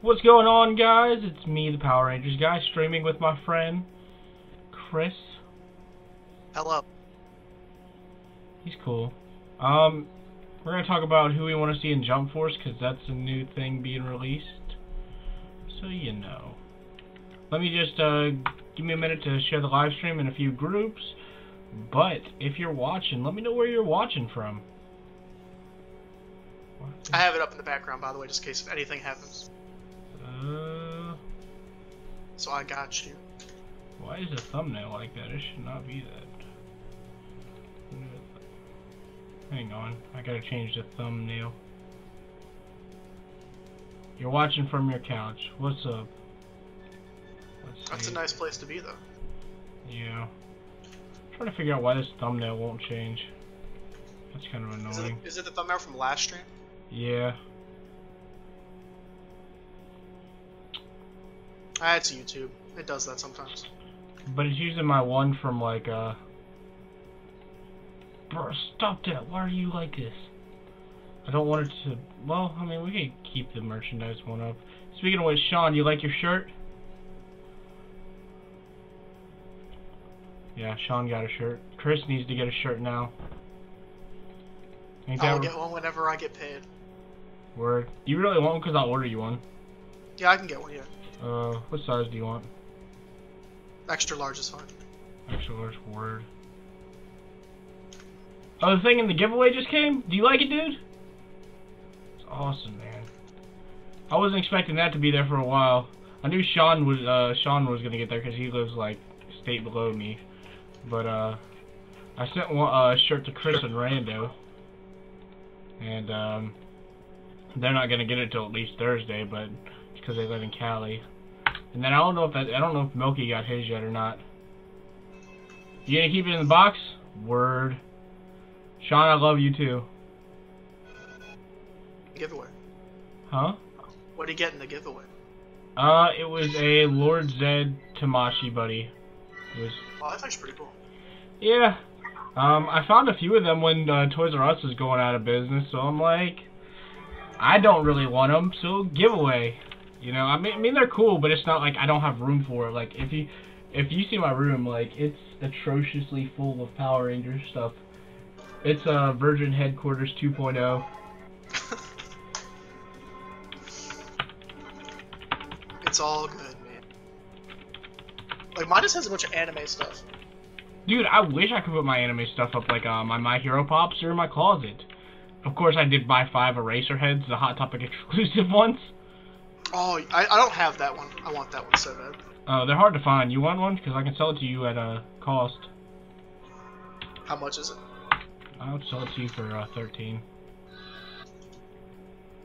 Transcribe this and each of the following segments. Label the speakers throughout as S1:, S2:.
S1: What's going on, guys? It's me, the Power Rangers guy, streaming with my friend Chris.
S2: Hello.
S1: He's cool. We're gonna talk about who we want to see in Jump Force because that's a new thing being released. So you know. Let me just give me a minute to share the live stream in a few groups. But if you're watching, let me know where you're watching from.
S2: I have it up in the background, by the way, just in case if anything happens. So I got you.
S1: Why is a thumbnail like that? It should not be that. Hang on, I gotta change the thumbnail. You're watching from your couch. What's up?
S2: That's a nice place to be, though.
S1: Yeah. I'm trying to figure out why this thumbnail won't change. That's kind of annoying.
S2: Is it the thumbnail from last stream?
S1: Yeah.
S2: It's YouTube. It does that sometimes.
S1: But it's using my one from like Bro, stop that. Why are you like this? I don't want it to... Well, I mean, we could keep the merchandise one up. Speaking of which, Sean, you like your shirt? Yeah, Sean got a shirt. Chris needs to get a shirt now.
S2: I'll get one whenever I get paid.
S1: Word. Do you really want one? Because I'll order you one.
S2: Yeah, I can get one, yeah.
S1: What size do you want?
S2: Extra large is fine.
S1: Extra large, word. Oh, the thing in the giveaway just came? Do you like it, dude? It's awesome, man. I wasn't expecting that to be there for a while. I knew Sean was gonna get there because he lives like a state below me. But I sent one shirt to Chris and Rando, and they're not gonna get it till at least Thursday, but it's because they live in Cali. And then I don't know if Milky got his yet or not. You gonna keep it in the box? Word. Sean, I love you too.
S2: Giveaway.
S1: Huh?
S2: What do you get in the giveaway?
S1: It was a Lord Zed Tamashi buddy. It was.
S2: Oh, that's actually pretty cool.
S1: Yeah. I found a few of them when Toys R Us was going out of business, so I'm like, I don't really want them, so giveaway. You know, I mean they're cool, but it's not like I don't have room for it. Like if you see my room, like it's atrociously full of Power Rangers stuff. It's Virgin Headquarters 2.0.
S2: It's all good, man. Like mine just has a bunch of anime stuff.
S1: Dude, I wish I could put my anime stuff up like my Hero Pops are in my closet. Of course, I did buy 5 Eraserheads, the Hot Topic exclusive ones.
S2: Oh, I don't have that one. I want that one so bad.
S1: They're hard to find. You want one? Because I can sell it to you at a cost.
S2: How much is it?
S1: I'll sell it to you for 13.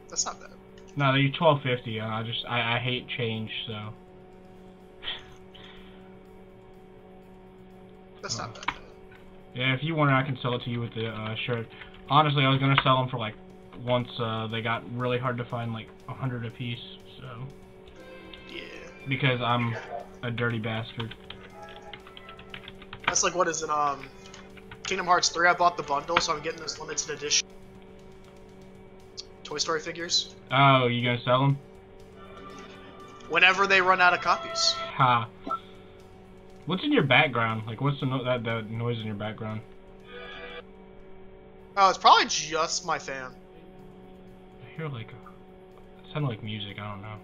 S2: That's not bad.
S1: No, they're $12.50. I hate change, so.
S2: That's not bad.
S1: Yeah, if you want it, I can sell it to you with the shirt. Honestly, I was gonna sell them for like once they got really hard to find, like 100 a piece. So.
S2: Yeah.
S1: Because I'm a dirty bastard.
S2: That's like, what is it? Kingdom Hearts 3. I bought the bundle, so I'm getting this limited edition Toy Story figures.
S1: Oh, you gonna sell them?
S2: Whenever they run out of copies.
S1: Ha. What's in your background? Like, what's that noise in your background?
S2: Oh, it's probably just my fan.
S1: I hear like it sounded like music. I don't know.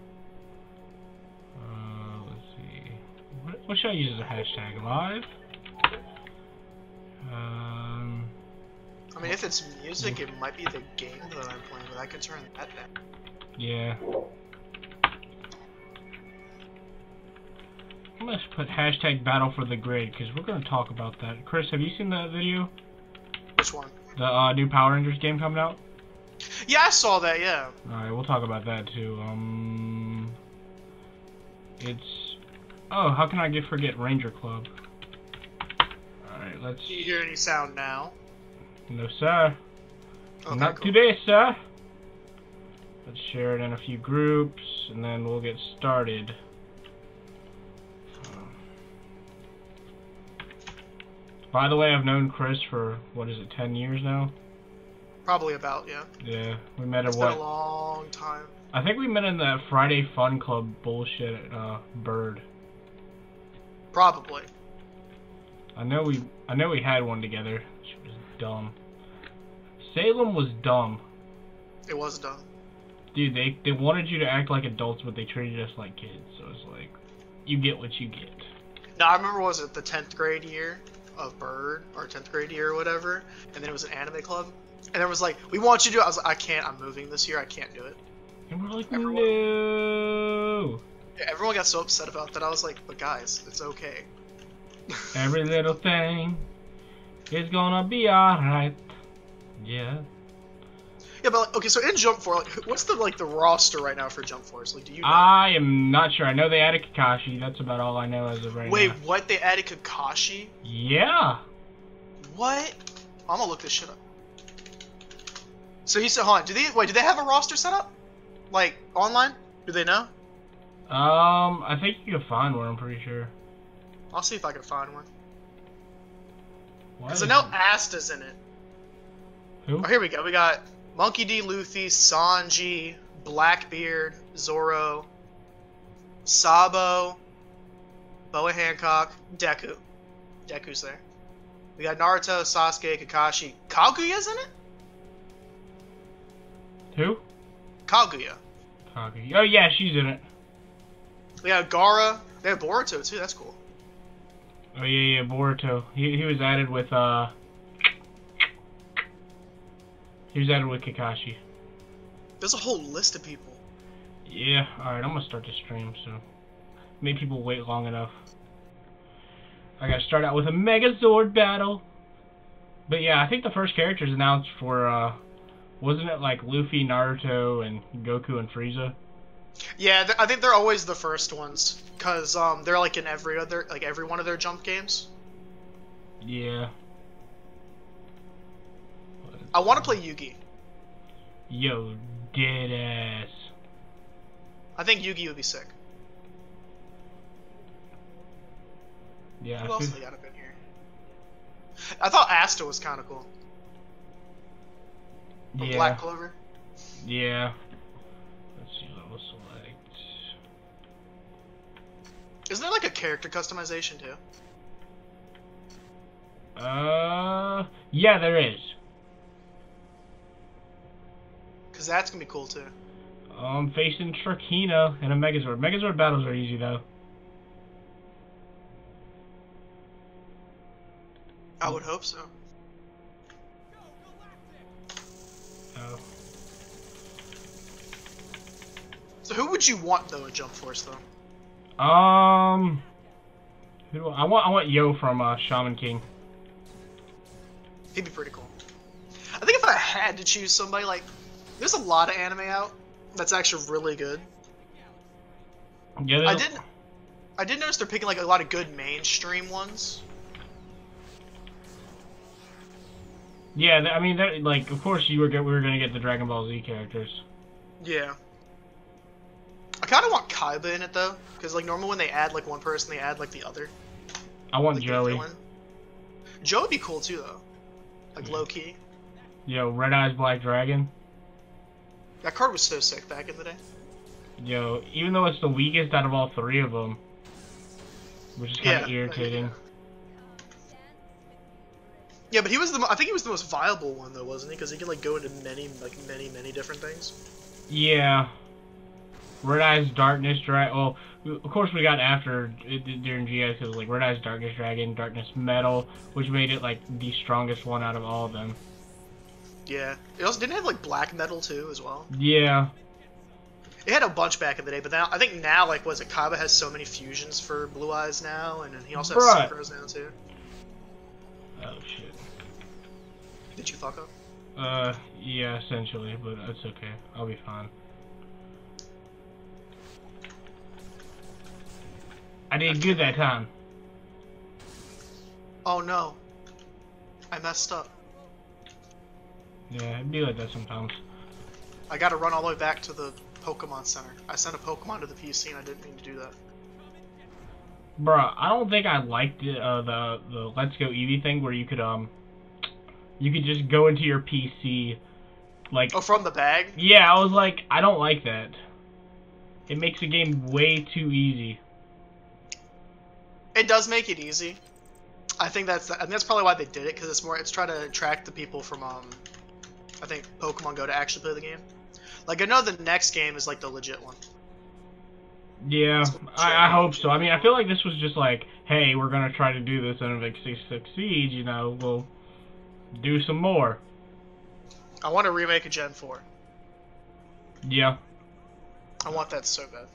S1: Let's see. What should I use as a hashtag? Live?
S2: I mean, if it's music, it might be the game that I'm playing, but I could turn that down.
S1: Yeah. I'm gonna put hashtag battle for the grid because we're gonna talk about that. Chris, have you seen that video?
S2: Which one?
S1: The new Power Rangers game coming out?
S2: Yeah, I saw that, yeah.
S1: Alright, we'll talk about that too. It's... Oh, how can I forget Ranger Club? Alright, let's...
S2: Do you hear any sound now?
S1: No, sir.
S2: Okay,
S1: Not
S2: cool.
S1: today, sir. Let's share it in a few groups, and then we'll get started. By the way, I've known Chris for, what is it, 10 years now?
S2: Probably about, yeah.
S1: Yeah, we met at
S2: It's
S1: what?
S2: been a long time.
S1: I think we met in that Friday Fun Club bullshit at Bird.
S2: Probably.
S1: I know we had one together. She was dumb. Salem was dumb.
S2: It was dumb.
S1: Dude, they wanted you to act like adults, but they treated us like kids. So it's like, you get what you get.
S2: No, I remember, was it the 10th grade year of Bird, or 10th grade year or whatever, and then it was an anime club, and there was like, we want you to do it. I was like, I can't, I'm moving this year, I can't do it.
S1: And we're like,
S2: Everyone-
S1: no.
S2: Yeah, everyone got so upset about that. I was like, but guys, it's okay.
S1: Every little thing is gonna be alright. Yeah.
S2: Yeah, but like, okay, so in Jump Force, like, what's the roster right now for Jump Force? Like, do you know?
S1: I am not sure. I know they added Kakashi. That's about all I know as of right
S2: Wait,
S1: now.
S2: what? They added Kakashi?
S1: Yeah.
S2: What? I'm gonna look this shit up. So he said, hold on, do they have a roster set up? Like, online? Do they know?
S1: I think you can find one. I'm pretty sure.
S2: I'll see if I can find one.
S1: Why
S2: Because I
S1: is
S2: know
S1: it-
S2: Asta's in it.
S1: Who?
S2: Oh, here we go. We got Monkey D. Luffy, Sanji, Blackbeard, Zoro, Sabo, Boa Hancock, Deku. Deku's there. We got Naruto, Sasuke, Kakashi. Kaguya's in it?
S1: Who?
S2: Kaguya.
S1: Kagi. Oh yeah, she's in it.
S2: We got Gaara. They have Boruto too. That's cool.
S1: Oh yeah, Boruto. He was added with He was added with Kakashi.
S2: There's a whole list of people.
S1: Yeah. All right, I'm gonna start the stream. So, made people wait long enough. I gotta start out with a Megazord battle. But yeah, I think the first characters announced for wasn't it like Luffy, Naruto, and Goku and Frieza?
S2: Yeah, I think they're always the first ones, cause they're like in every one of their Jump games.
S1: Yeah.
S2: I want to play Yugi.
S1: Yo, dead ass.
S2: I think Yugi would be sick.
S1: Yeah.
S2: Who else they got up in here? I thought Asta was kind of cool. From
S1: Yeah.
S2: Black Clover.
S1: Yeah. Let's see what we'll select.
S2: Isn't there like a character customization too?
S1: Yeah, there is.
S2: Cause that's gonna be cool too.
S1: Facing Trakina and a Megazord. Megazord battles are easy though.
S2: I would hope so.
S1: Oh.
S2: So who would you want though at Jump Force though?
S1: Who do I want Yo from Shaman King.
S2: He'd be pretty cool. I think if I had to choose somebody, like, there's a lot of anime out that's actually really good.
S1: Yeah,
S2: I did notice they're picking like a lot of good mainstream ones.
S1: Yeah, I mean, like, of course we were gonna get the Dragon Ball Z characters.
S2: Yeah. I kind of want Kaiba in it though, because like normally when they add like one person, they add like the other.
S1: I want
S2: Like the
S1: Joey.
S2: villain. Joe would be cool too though, like
S1: Yeah.
S2: low key.
S1: Yo, Red Eyes Black Dragon.
S2: That card was so sick back in the day.
S1: Yo, even though it's the weakest out of all three of them, which is kind of irritating.
S2: Yeah, but he was I think he was the most viable one though, wasn't he? Because he could like go into many different things.
S1: Yeah. Red Eyes Darkness Dragon. Well, of course we got after during GS because like Red Eyes Darkness Dragon, Darkness Metal, which made it like the strongest one out of all of them.
S2: Yeah. It also didn't have like black metal too as well.
S1: Yeah.
S2: It had a bunch back in the day, but now I think now like was it Kaiba has so many fusions for Blue Eyes now, and then he also has
S1: Bruh.
S2: synchros now too.
S1: Oh shit.
S2: Did you fuck up?
S1: Yeah, essentially, but it's okay. I'll be fine. I did good that time.
S2: Oh no. I messed up.
S1: Yeah, it'd be like that sometimes.
S2: I gotta run all the way back to the Pokemon Center. I sent a Pokemon to the PC and I didn't mean to do that.
S1: Bruh, I don't think I liked it, the Let's Go Eevee thing where you could just go into your PC Like,
S2: Oh, from the bag?
S1: yeah, I was like, I don't like that. It makes the game way too easy.
S2: It does make it easy. I think that's probably why they did it, because it's trying to attract the people from I think Pokemon Go to actually play the game. Like, I know the next game is like the legit one.
S1: Yeah, I hope so. I mean, I feel like this was just like, hey, we're gonna try to do this, and if it succeeds, you know, we'll do some more.
S2: I want to remake a Gen 4.
S1: Yeah.
S2: I want that so bad.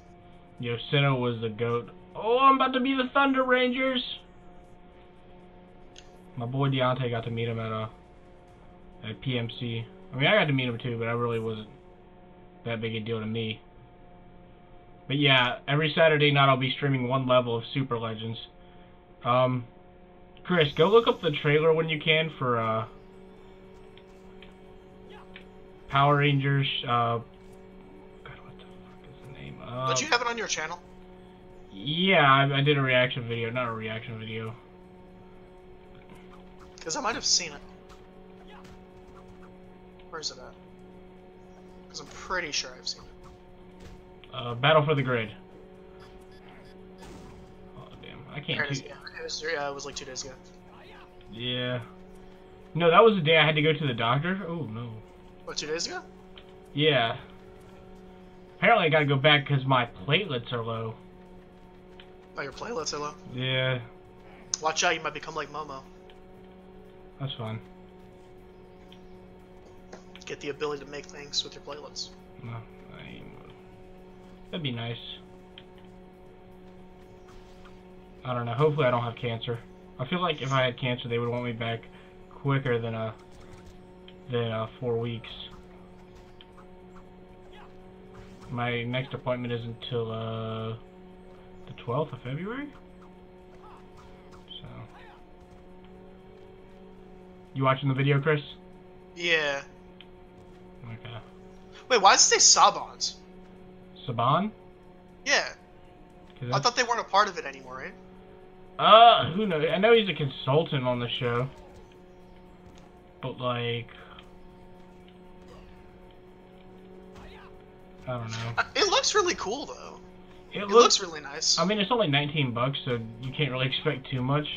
S1: Yo, Sinnoh was the GOAT. Oh, I'm about to be the Thunder Rangers. My boy Deontay got to meet him at PMC. I mean, I got to meet him too, but it really wasn't that big a deal to me. But yeah, every Saturday night I'll be streaming one level of Super Legends. Chris, go look up the trailer when you can for Power Rangers. God, what the fuck is the name?
S2: Don't you have it on your channel?
S1: Yeah, I did a reaction video, not a reaction video.
S2: Because I might have seen it. Where's it at? Because I'm pretty sure I've seen it.
S1: Battle for the Grid. Oh damn, I can't.
S2: It was like 2 days ago.
S1: Yeah. No, that was the day I had to go to the doctor. Oh no.
S2: What, 2 days ago?
S1: Yeah. Apparently I gotta go back because my platelets are low.
S2: Oh, your platelets are low?
S1: Yeah.
S2: Watch out, you might become like Momo.
S1: That's fine.
S2: Get the ability to make things with your platelets.
S1: No, that'd be nice. I don't know. Hopefully I don't have cancer. I feel like if I had cancer, they would want me back quicker than 4 weeks. My next appointment isn't until the 12th of February. So, you watching the video, Chris?
S2: Yeah.
S1: Okay.
S2: Wait, why does it say Sabans?
S1: Saban?
S2: Yeah. I thought they weren't a part of it anymore, right?
S1: Who knows? I know he's a consultant on the show. But, like, I don't know.
S2: It looks really cool, though.
S1: It
S2: looks really nice.
S1: I mean, it's only $19, so you can't really expect too much.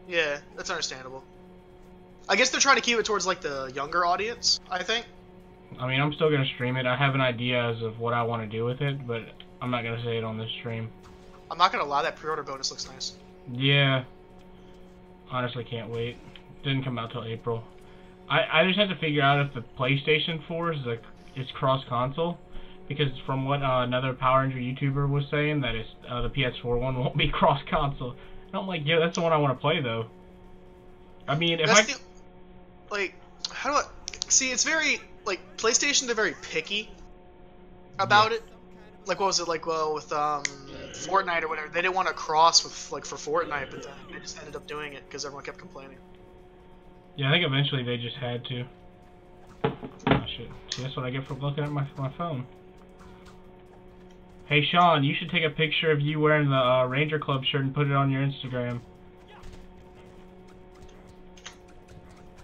S2: Yeah, that's understandable. I guess they're trying to keep it towards, like, the younger audience, I think.
S1: I mean, I'm still going to stream it. I have an idea as of what I want to do with it, but I'm not going to say it on this stream.
S2: I'm not going to lie, that pre-order bonus looks nice.
S1: Yeah. Honestly, can't wait. Didn't come out till April. I just have to figure out if the PlayStation 4 is cross-console, because from what another Power Ranger YouTuber was saying, that is the PS4 one won't be cross-console. And I'm like, yeah, that's the one I want to play, though. I mean, if
S2: how do I... See, it's very... Like, PlayStation, they're very picky about it. Like, what was it, like, well, with Fortnite or whatever. They didn't want to cross with, like, for Fortnite, but then they just ended up doing it because everyone kept complaining.
S1: Yeah, I think eventually they just had to. Oh, shit. See, that's what I get for looking at my phone. Hey, Sean, you should take a picture of you wearing the Ranger Club shirt and put it on your Instagram.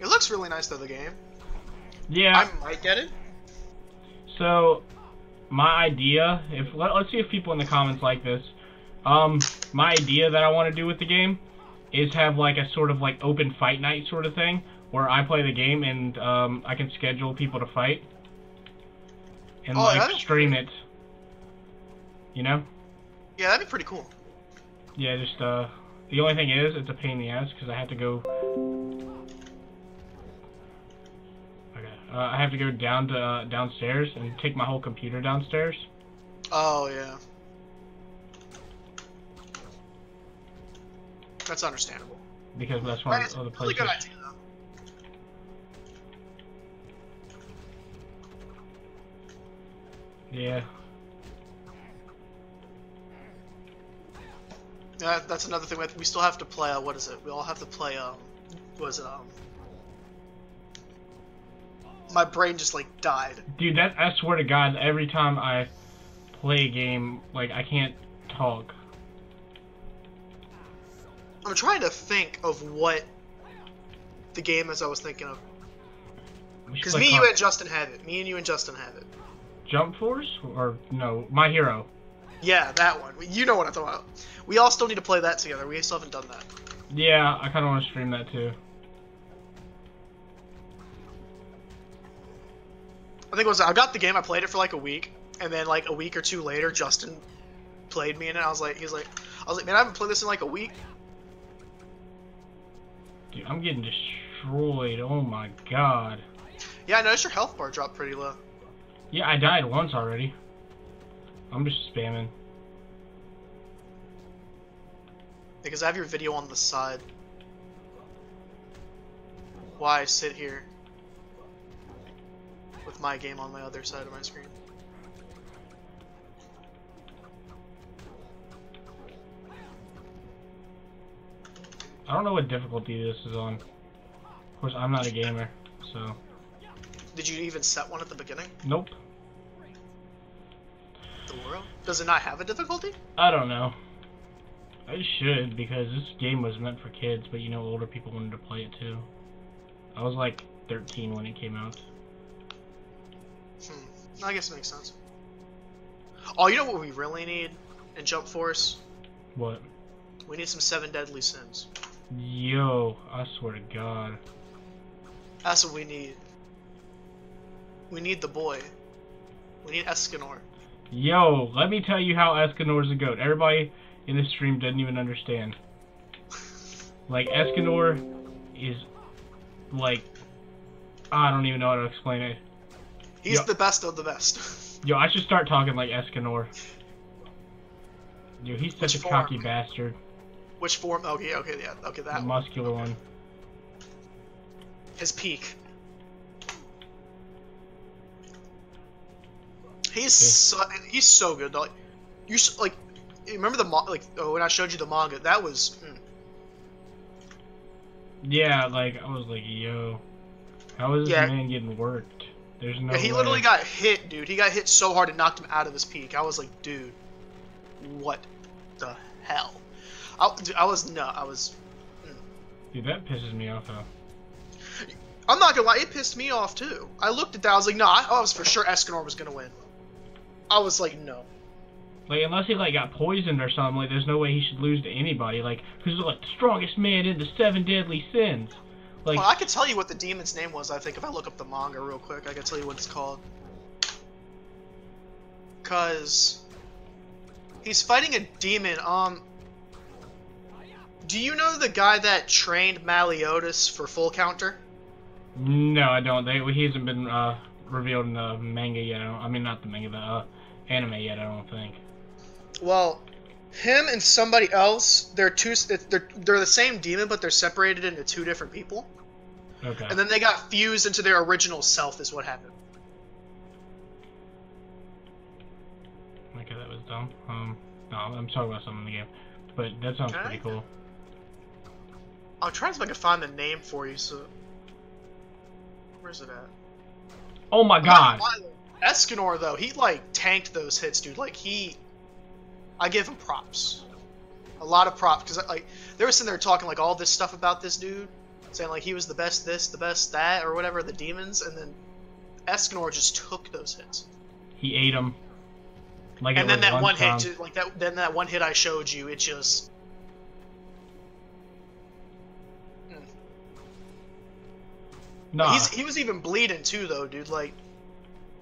S2: It looks really nice, though, the game.
S1: Yeah.
S2: I might get it.
S1: So, my idea, let's see if people in the comments like this. My idea that I want to do with the game is have like a sort of like open fight night sort of thing, where I play the game and I can schedule people to fight and stream it. You know?
S2: Yeah, that'd be pretty cool.
S1: Yeah, just the only thing is, it's a pain in the ass because I have to go. I have to go downstairs and take my whole computer downstairs.
S2: Oh, yeah. That's understandable.
S1: Because that's one of the places.
S2: Really good idea, though.
S1: Yeah.
S2: Yeah, that's another thing. We still have to play, what is it? We all have to play, what is it, my brain just, like, died.
S1: Dude, I swear to God, every time I play a game, like, I can't talk.
S2: I'm trying to think of what the game is I was thinking of.
S1: We should
S2: Because
S1: play
S2: me, you, and Justin have it. Me and you and Justin have it.
S1: Jump Force? Or, no, My Hero.
S2: Yeah, that one. You know what I'm talking about. We all still need to play that together. We still haven't done that.
S1: Yeah, I kind of want to stream that too.
S2: I think it was, I got the game, I played it for like a week, and then like a week or two later, Justin played me in it. I was like, man, I haven't played this in like a week.
S1: Dude, I'm getting destroyed. Oh my god.
S2: Yeah, I noticed your health bar dropped pretty low.
S1: Yeah, I died once already. I'm just spamming.
S2: Because I have your video on the side. Why I sit here with my game on my other side of my screen.
S1: I don't know what difficulty this is on. Of course, I'm not a gamer, so...
S2: Did you even set one at the beginning?
S1: Nope.
S2: The world? Does it not have a difficulty?
S1: I don't know. I should, because this game was meant for kids, but you know, older people wanted to play it too. I was like 13 when it came out.
S2: I guess it makes sense. Oh, you know what we really need in Jump Force?
S1: What?
S2: We need some 7 Deadly Sins.
S1: Yo, I swear to God.
S2: That's what we need. We need the boy. We need Escanor.
S1: Yo, let me tell you how Escanor's a goat. Everybody in this stream doesn't even understand. Like, Escanor is, like, I don't even know how to explain it.
S2: He's the best of the best.
S1: Yo, I should start talking like Escanor. Yo, he's such a cocky bastard.
S2: Which form? Okay, yeah, okay, that
S1: The muscular one.
S2: His peak. He's so good. Like, you remember when I showed you the manga? That was.
S1: Yeah, like I was like, yo, how is this man getting worked? There's no.
S2: Yeah, he literally got hit, dude. He got hit so hard it knocked him out of his peak. I was like, dude, what the hell? Dude,
S1: Dude, that pisses me off though.
S2: I'm not gonna lie, it pissed me off too. I looked at that, I was like, no, I was for sure Escanor was gonna win. I was like, no.
S1: Like, unless he, like, got poisoned or something, like, there's no way he should lose to anybody. Like, who's, like, the strongest man in the 7 deadly sins? Like,
S2: well, I could tell you what the demon's name was, I think, if I look up the manga real quick. I can tell you what it's called. Because he's fighting a demon. Do you know the guy that trained Meliodas for full counter?
S1: No, I don't. He hasn't been revealed in the manga yet. I mean, not the manga, the anime yet. I don't think.
S2: Well, him and somebody else, they're the same demon, but they're separated into 2 different people.
S1: Okay.
S2: And then they got fused into their original self. Is what happened.
S1: Okay, that was dumb. No, I'm talking about something in the game, but that sounds pretty cool.
S2: I'll try to see if I can find the name for you. So, where's it at?
S1: Oh my God!
S2: Escanor though, he like tanked those hits, dude. Like I give him props, a lot of props, because like they were sitting there talking like all this stuff about this dude, saying like he was the best this, the best that, or whatever, the demons, and then Escanor just took those hits.
S1: He ate them. Like,
S2: and then that one hit, like that one hit I showed you, it just.
S1: Nah.
S2: He was even bleeding too, though, dude. Like,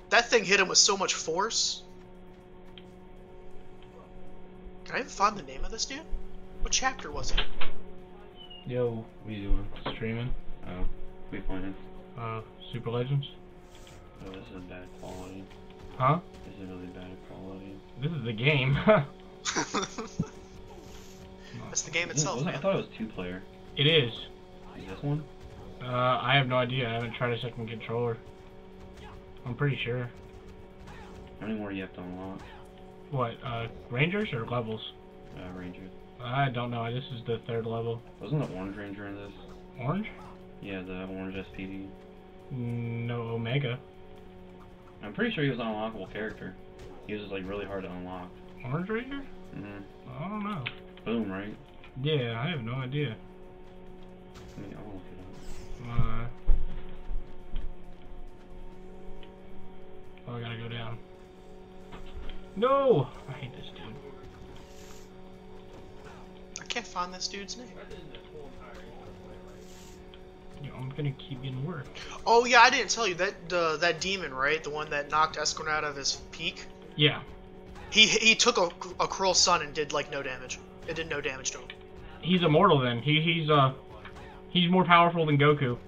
S2: that thing hit him with so much force. Can I even find the name of this dude? What chapter was it?
S1: Yo, what are you doing? Streaming?
S3: Oh, we playing.
S1: Super Legends?
S3: Oh, this is bad quality.
S1: Huh?
S3: This is really bad quality.
S1: This is the game.
S2: That's the game itself, man.
S3: I thought it was 2-player.
S1: It is.
S3: Is this one?
S1: I have no idea. I haven't tried a second controller. I'm pretty sure.
S3: How many more do you have to unlock?
S1: What, Rangers or levels?
S3: Ranger.
S1: I don't know. This is the 3rd level.
S3: Wasn't the Orange Ranger in this?
S1: Orange?
S3: Yeah, the Orange SPD.
S1: No, Omega.
S3: I'm pretty sure he was an unlockable character. He was just, like, really hard to unlock.
S1: Orange Ranger?
S3: Mm-hmm.
S1: I don't know.
S3: Boom, right?
S1: Yeah, I have no idea.
S3: I mean, I'll look it up.
S1: Oh, I gotta go down. No! I hate this dude.
S2: I can't find this dude's name.
S1: You know, I'm gonna keep getting work.
S2: Oh yeah, I didn't tell you that that demon, right? The one that knocked Escorn out of his peak.
S1: Yeah.
S2: He took a Cruel Sun and did like no damage. It did no damage to him.
S1: He's immortal then. He's more powerful than Goku.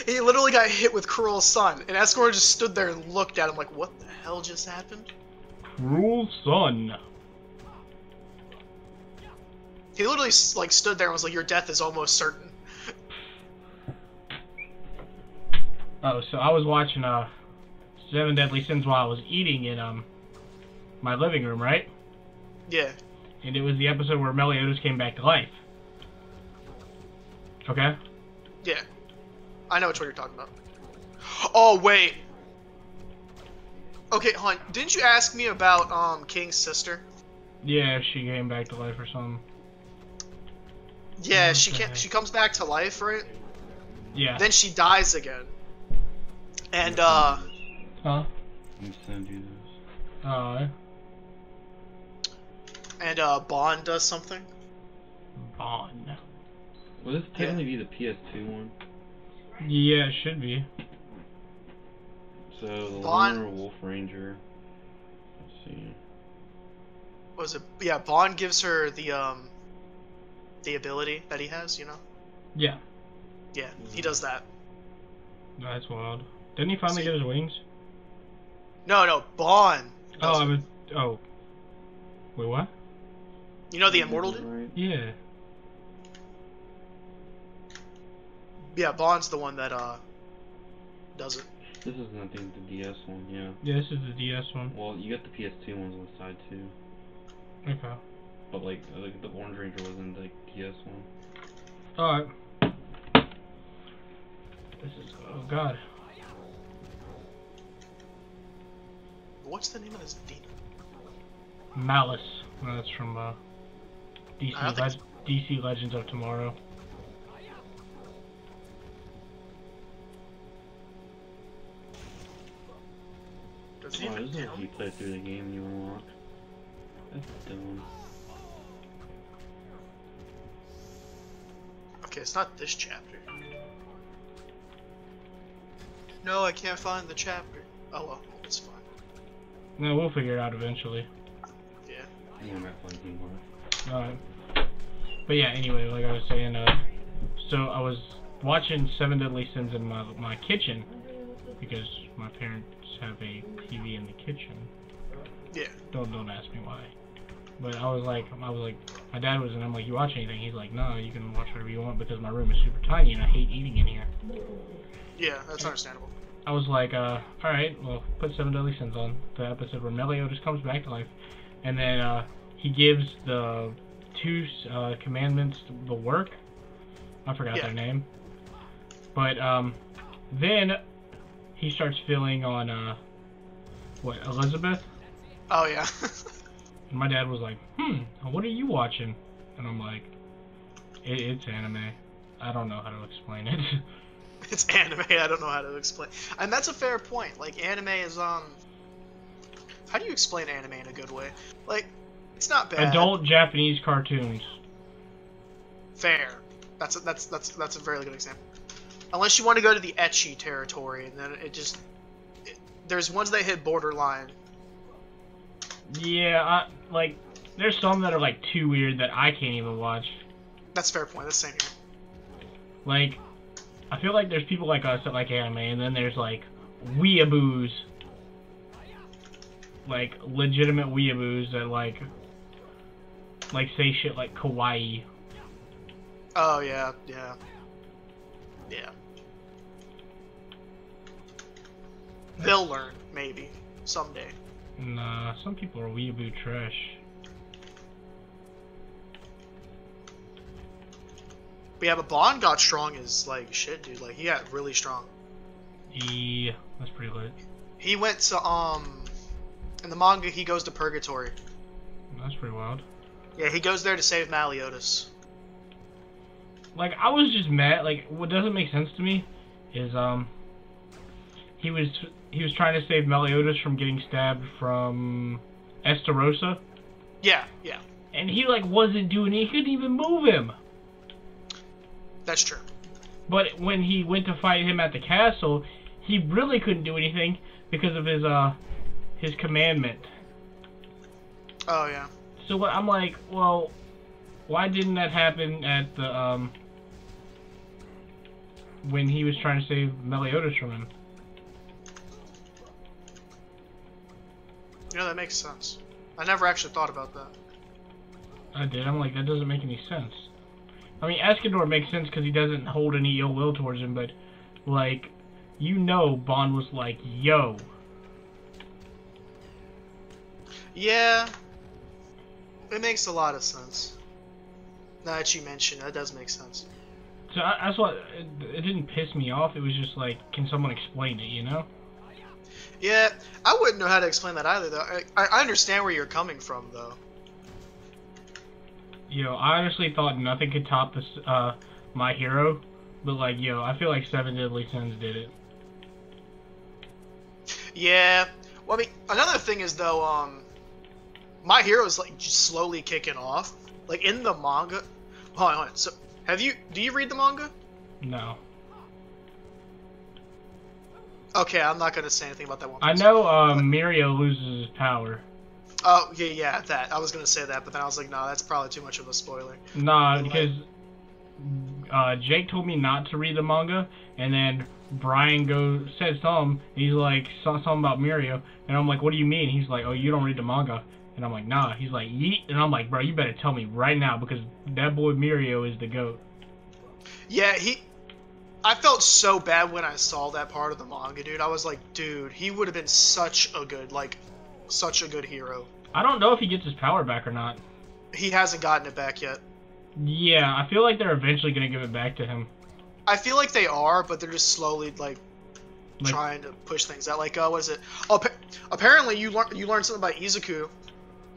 S2: He literally got hit with Cruel Sun, and Escorn just stood there and looked at him like, what the hell just happened?
S1: Cruel Sun.
S2: He literally like stood there and was like, your death is almost certain.
S1: Oh, so I was watching Seven Deadly Sins while I was eating in my living room, right?
S2: Yeah.
S1: And it was the episode where Meliodas came back to life. Okay?
S2: Yeah. I know which one you're talking about. Oh, wait. Okay, Hunt, didn't you ask me about King's sister?
S1: Yeah, she came back to life or something.
S2: Yeah,
S1: Okay.
S2: she comes back to life, right?
S1: Yeah.
S2: Then she dies again. And
S1: Huh?
S3: I'm just gonna do this.
S2: Bond does something.
S1: Bond.
S3: Will this technically be the PS2 one?
S1: Yeah, it should be.
S3: So the
S2: Bond-
S3: Lunar Wolf Ranger. Let's see.
S2: What was it? Yeah, Bond gives her the ability that he has, you know?
S1: Yeah.
S2: Yeah, he does that.
S1: That's wild. Didn't he finally
S2: See?
S1: get his wings?
S2: No, Bond.
S1: Oh,
S2: does
S1: I
S2: it.
S1: was. Oh. Wait, what?
S2: You know the immortal dude?
S3: Right?
S1: Yeah.
S2: Yeah, Bond's the one that does it.
S3: This is nothing. The DS one, yeah.
S1: Yeah, this is the DS one.
S3: Well, you got the PS2 ones on the side too.
S1: Okay.
S3: But like the Orange Ranger was in the DS one.
S1: Alright. This is. Oh, God.
S2: What's the name of this demon?
S1: Malice. That's from DC,
S2: I don't think
S1: DC Legends of Tomorrow.
S2: Does he
S3: Oh,
S2: even
S3: this is
S2: count?
S3: how you play through the game you unlock. That's dumb.
S2: Okay, it's not this chapter. No, I can't find the chapter. Oh well, it's fine.
S1: No, we'll figure it out eventually.
S2: Yeah.
S3: I'm not playing Team Heart.
S1: Alright. But yeah, anyway, like I was saying, so I was watching Seven Deadly Sins in my kitchen because my parents have a TV in the kitchen.
S2: Yeah.
S1: Don't ask me why. But I was like, my dad was, and I'm like, you watch anything? He's like, no, you can watch whatever you want because my room is super tiny and I hate eating in here.
S2: Yeah, that's understandable.
S1: I was like, alright, well, put Seven Deadly Sins on, the episode where Meliodas comes back to life, and then he gives the two commandments the work. I forgot their name. But then he starts feeling on, Elizabeth?
S2: Oh yeah.
S1: And my dad was like, what are you watching? And I'm like, it's anime. I don't know how to explain it.
S2: It's anime, I don't know how to explain. And that's a fair point. Like, anime is, how do you explain anime in a good way? Like, it's not bad.
S1: Adult Japanese cartoons.
S2: Fair. That's a very good example. Unless you want to go to the ecchi territory, and then it just... there's ones that hit borderline.
S1: Yeah, there's some that are, like, too weird that I can't even watch.
S2: That's a fair point, that's the same here.
S1: Like, I feel like there's people like us that like anime, and then there's, like, weeaboos. Like, legitimate weeaboos that, like, say shit like kawaii.
S2: Oh, yeah. They'll learn, maybe. Someday.
S1: Nah, some people are weeaboo trash.
S2: But yeah, but Bond got strong as, like, shit, dude. Like, he got really strong.
S1: Yeah, that's pretty lit.
S2: He went to, in the manga, he goes to Purgatory.
S1: That's pretty wild.
S2: Yeah, he goes there to save Meliodas.
S1: Like, I was just mad. Like, what doesn't make sense to me is, he was trying to save Meliodas from getting stabbed from Estarossa,
S2: Yeah.
S1: and he like wasn't doing it. He couldn't even move him.
S2: That's true.
S1: But when he went to fight him at the castle, he really couldn't do anything because of his commandment.
S2: Oh yeah.
S1: So I'm like, well, why didn't that happen at the when he was trying to save Meliodas from him?
S2: You know, that makes sense. I never actually thought about that.
S1: I did. I'm like, that doesn't make any sense. I mean, Escanor makes sense because he doesn't hold any ill will towards him, but, like, you know Bond was like, yo.
S2: Yeah. It makes a lot of sense. Now that you mention it, that does make sense.
S1: So that's what, it didn't piss me off. It was just like, can someone explain it, you know?
S2: Yeah, I wouldn't know how to explain that either, though. I understand where you're coming from, though.
S1: Yo, I honestly thought nothing could top this, My Hero, but like, yo, I feel like Seven Deadly Sins did it.
S2: Yeah. Well, I mean, another thing is, though, My Hero is, like, just slowly kicking off. Like, in the manga... Hold on. So, do you read the manga?
S1: No.
S2: Okay, I'm not gonna say anything about that one.
S1: I know, Mirio loses his power.
S2: Oh, yeah, that. I was gonna say that, but then I was like, no, that's probably too much of a spoiler.
S1: Nah, because Jake told me not to read the manga, and then Brian said something, and he's like, something about Mirio, and I'm like, what do you mean? He's like, oh, you don't read the manga. And I'm like, nah. He's like, yeet. And I'm like, bro, you better tell me right now, because that boy Mirio is the GOAT.
S2: Yeah, I felt so bad when I saw that part of the manga, dude. I was like, dude, he would have been such a good hero.
S1: I don't know if he gets his power back or not.
S2: He hasn't gotten it back yet.
S1: Yeah, I feel like they're eventually going to give it back to him.
S2: I feel like they are, but they're just slowly, like trying to push things out. Like, what is it? Oh, apparently you learned something about Izuku,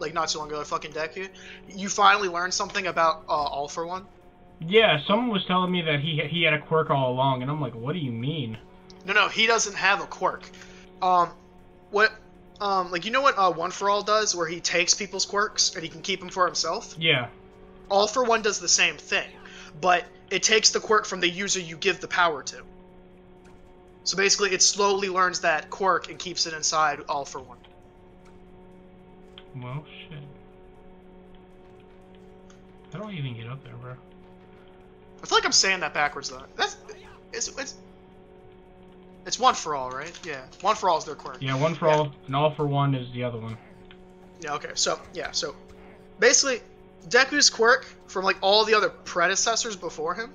S2: like, not too long ago, fucking Deku. You finally learned something about All For One?
S1: Yeah, someone was telling me that he had a quirk all along, and I'm like, what do you mean?
S2: No, he doesn't have a quirk. Like, you know what One For All does, where he takes people's quirks and he can keep them for himself?
S1: Yeah.
S2: All For One does the same thing, but it takes the quirk from the user you give the power to. So basically, it slowly learns that quirk and keeps it inside All For One.
S1: Well, shit. How do I even get up there, bro?
S2: I feel like I'm saying that backwards, though. It's One For All, right? Yeah, One For All is their quirk.
S1: Yeah, One For All, and All For One is the other one.
S2: Yeah, okay, so basically, Deku's quirk, from, like, all the other predecessors before him,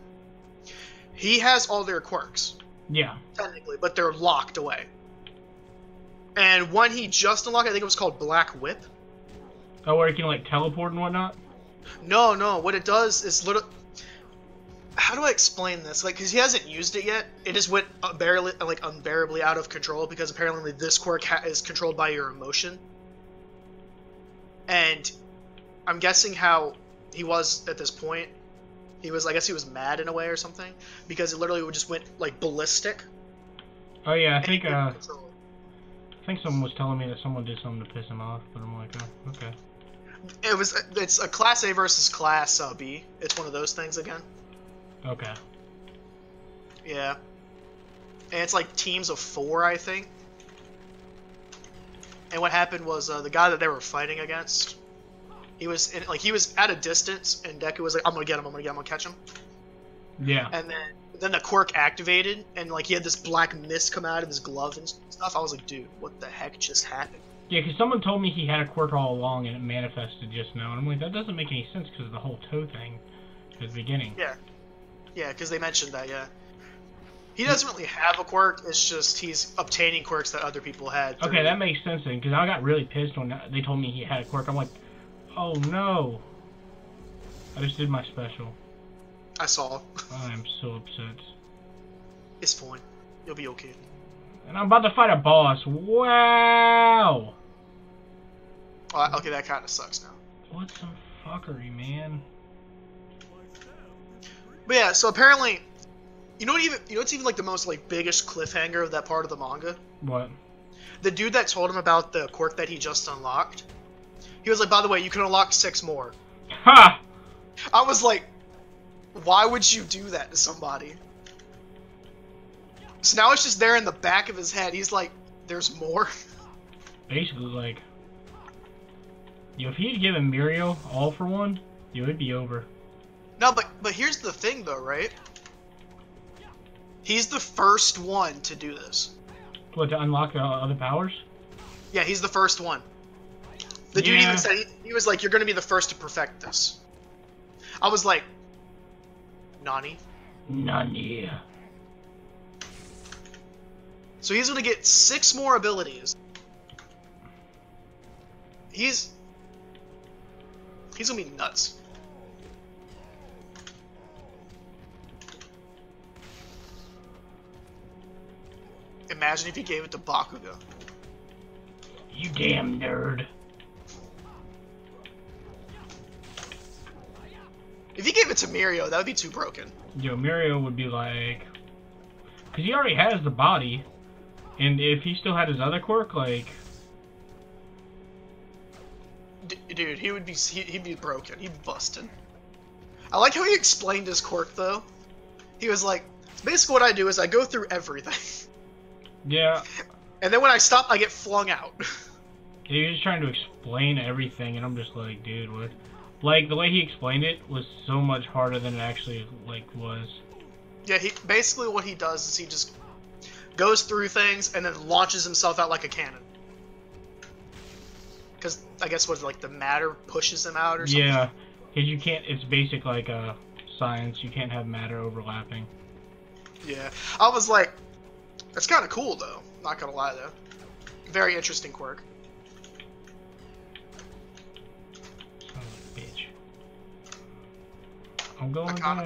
S2: he has all their quirks.
S1: Yeah.
S2: Technically, but they're locked away. And one he just unlocked, I think it was called Black Whip.
S1: Oh, where he can, like, teleport and whatnot?
S2: No, what it does is how do I explain this? Like, because he hasn't used it yet, it just went unbearably out of control, because apparently this quirk is controlled by your emotion. And I'm guessing how he was at this point. I guess he was mad in a way or something, because it literally just went, like, ballistic.
S1: Oh yeah, I think someone was telling me that someone did something to piss him off, but I'm like, oh, okay.
S2: It's a Class A versus Class B. It's one of those things again.
S1: Okay.
S2: Yeah. And it's like teams of 4, I think. And what happened was the guy that they were fighting against, he was at a distance, and Deku was like, I'm gonna get him, I'm gonna catch him.
S1: Yeah.
S2: And then the quirk activated, and like he had this black mist come out of his glove and stuff. I was like, dude, what the heck just happened?
S1: Yeah, because someone told me he had a quirk all along, and it manifested just now. And I'm like, that doesn't make any sense because of the whole toe thing at the beginning.
S2: Yeah, because they mentioned that, yeah. He doesn't really have a quirk, it's just he's obtaining quirks that other people had.
S1: Okay, that makes sense then, because I got really pissed when they told me he had a quirk. I'm like, oh no. I just did my special.
S2: I saw.
S1: I am so upset.
S2: It's fine. You'll be okay.
S1: And I'm about to fight a boss. Wow!
S2: Okay, that kind of sucks now.
S1: What some fuckery, man.
S2: But yeah, so apparently You know what even you know what's even like the most like biggest cliffhanger of that part of the manga?
S1: What?
S2: The dude that told him about the quirk that he just unlocked. He was like, by the way, you can unlock 6 more.
S1: Ha!
S2: I was like, why would you do that to somebody? So now it's just there in the back of his head. He's like, there's more?
S1: Basically, like, yo, if he'd given Mirio all for one, yo, it'd be over.
S2: No, but here's the thing though, right? He's the first one to do this.
S1: What, to unlock other powers?
S2: Yeah, he's the first one. The dude
S1: Yeah.
S2: even said, he was like, you're gonna be the first to perfect this. I was like, Nani?
S1: Nani.
S2: So he's gonna get 6 more abilities. He's gonna be nuts. Imagine if he gave it to Bakugo.
S1: You damn nerd.
S2: If he gave it to Mirio, that would be too broken.
S1: Yo, Mirio would be like... Because he already has the body. And if he still had his other quirk, like...
S2: Dude, he'd be broken. He'd be busted. I like how he explained his quirk, though. He was like, basically what I do is I go through everything.
S1: Yeah.
S2: And then when I stop, I get flung out.
S1: He was just trying to explain everything, and I'm just like, dude, what? Like, the way he explained it was so much harder than it actually, like, was.
S2: Yeah, basically what he does is he just goes through things and then launches himself out like a cannon. Because I guess what, like, the matter pushes him out or something?
S1: Yeah, because you can't, it's basic, like, science. You can't have matter overlapping.
S2: Yeah. I was like, that's kind of cool, though. Not gonna lie, though. Very interesting quirk.
S1: Son of a bitch. I'm going
S2: I kind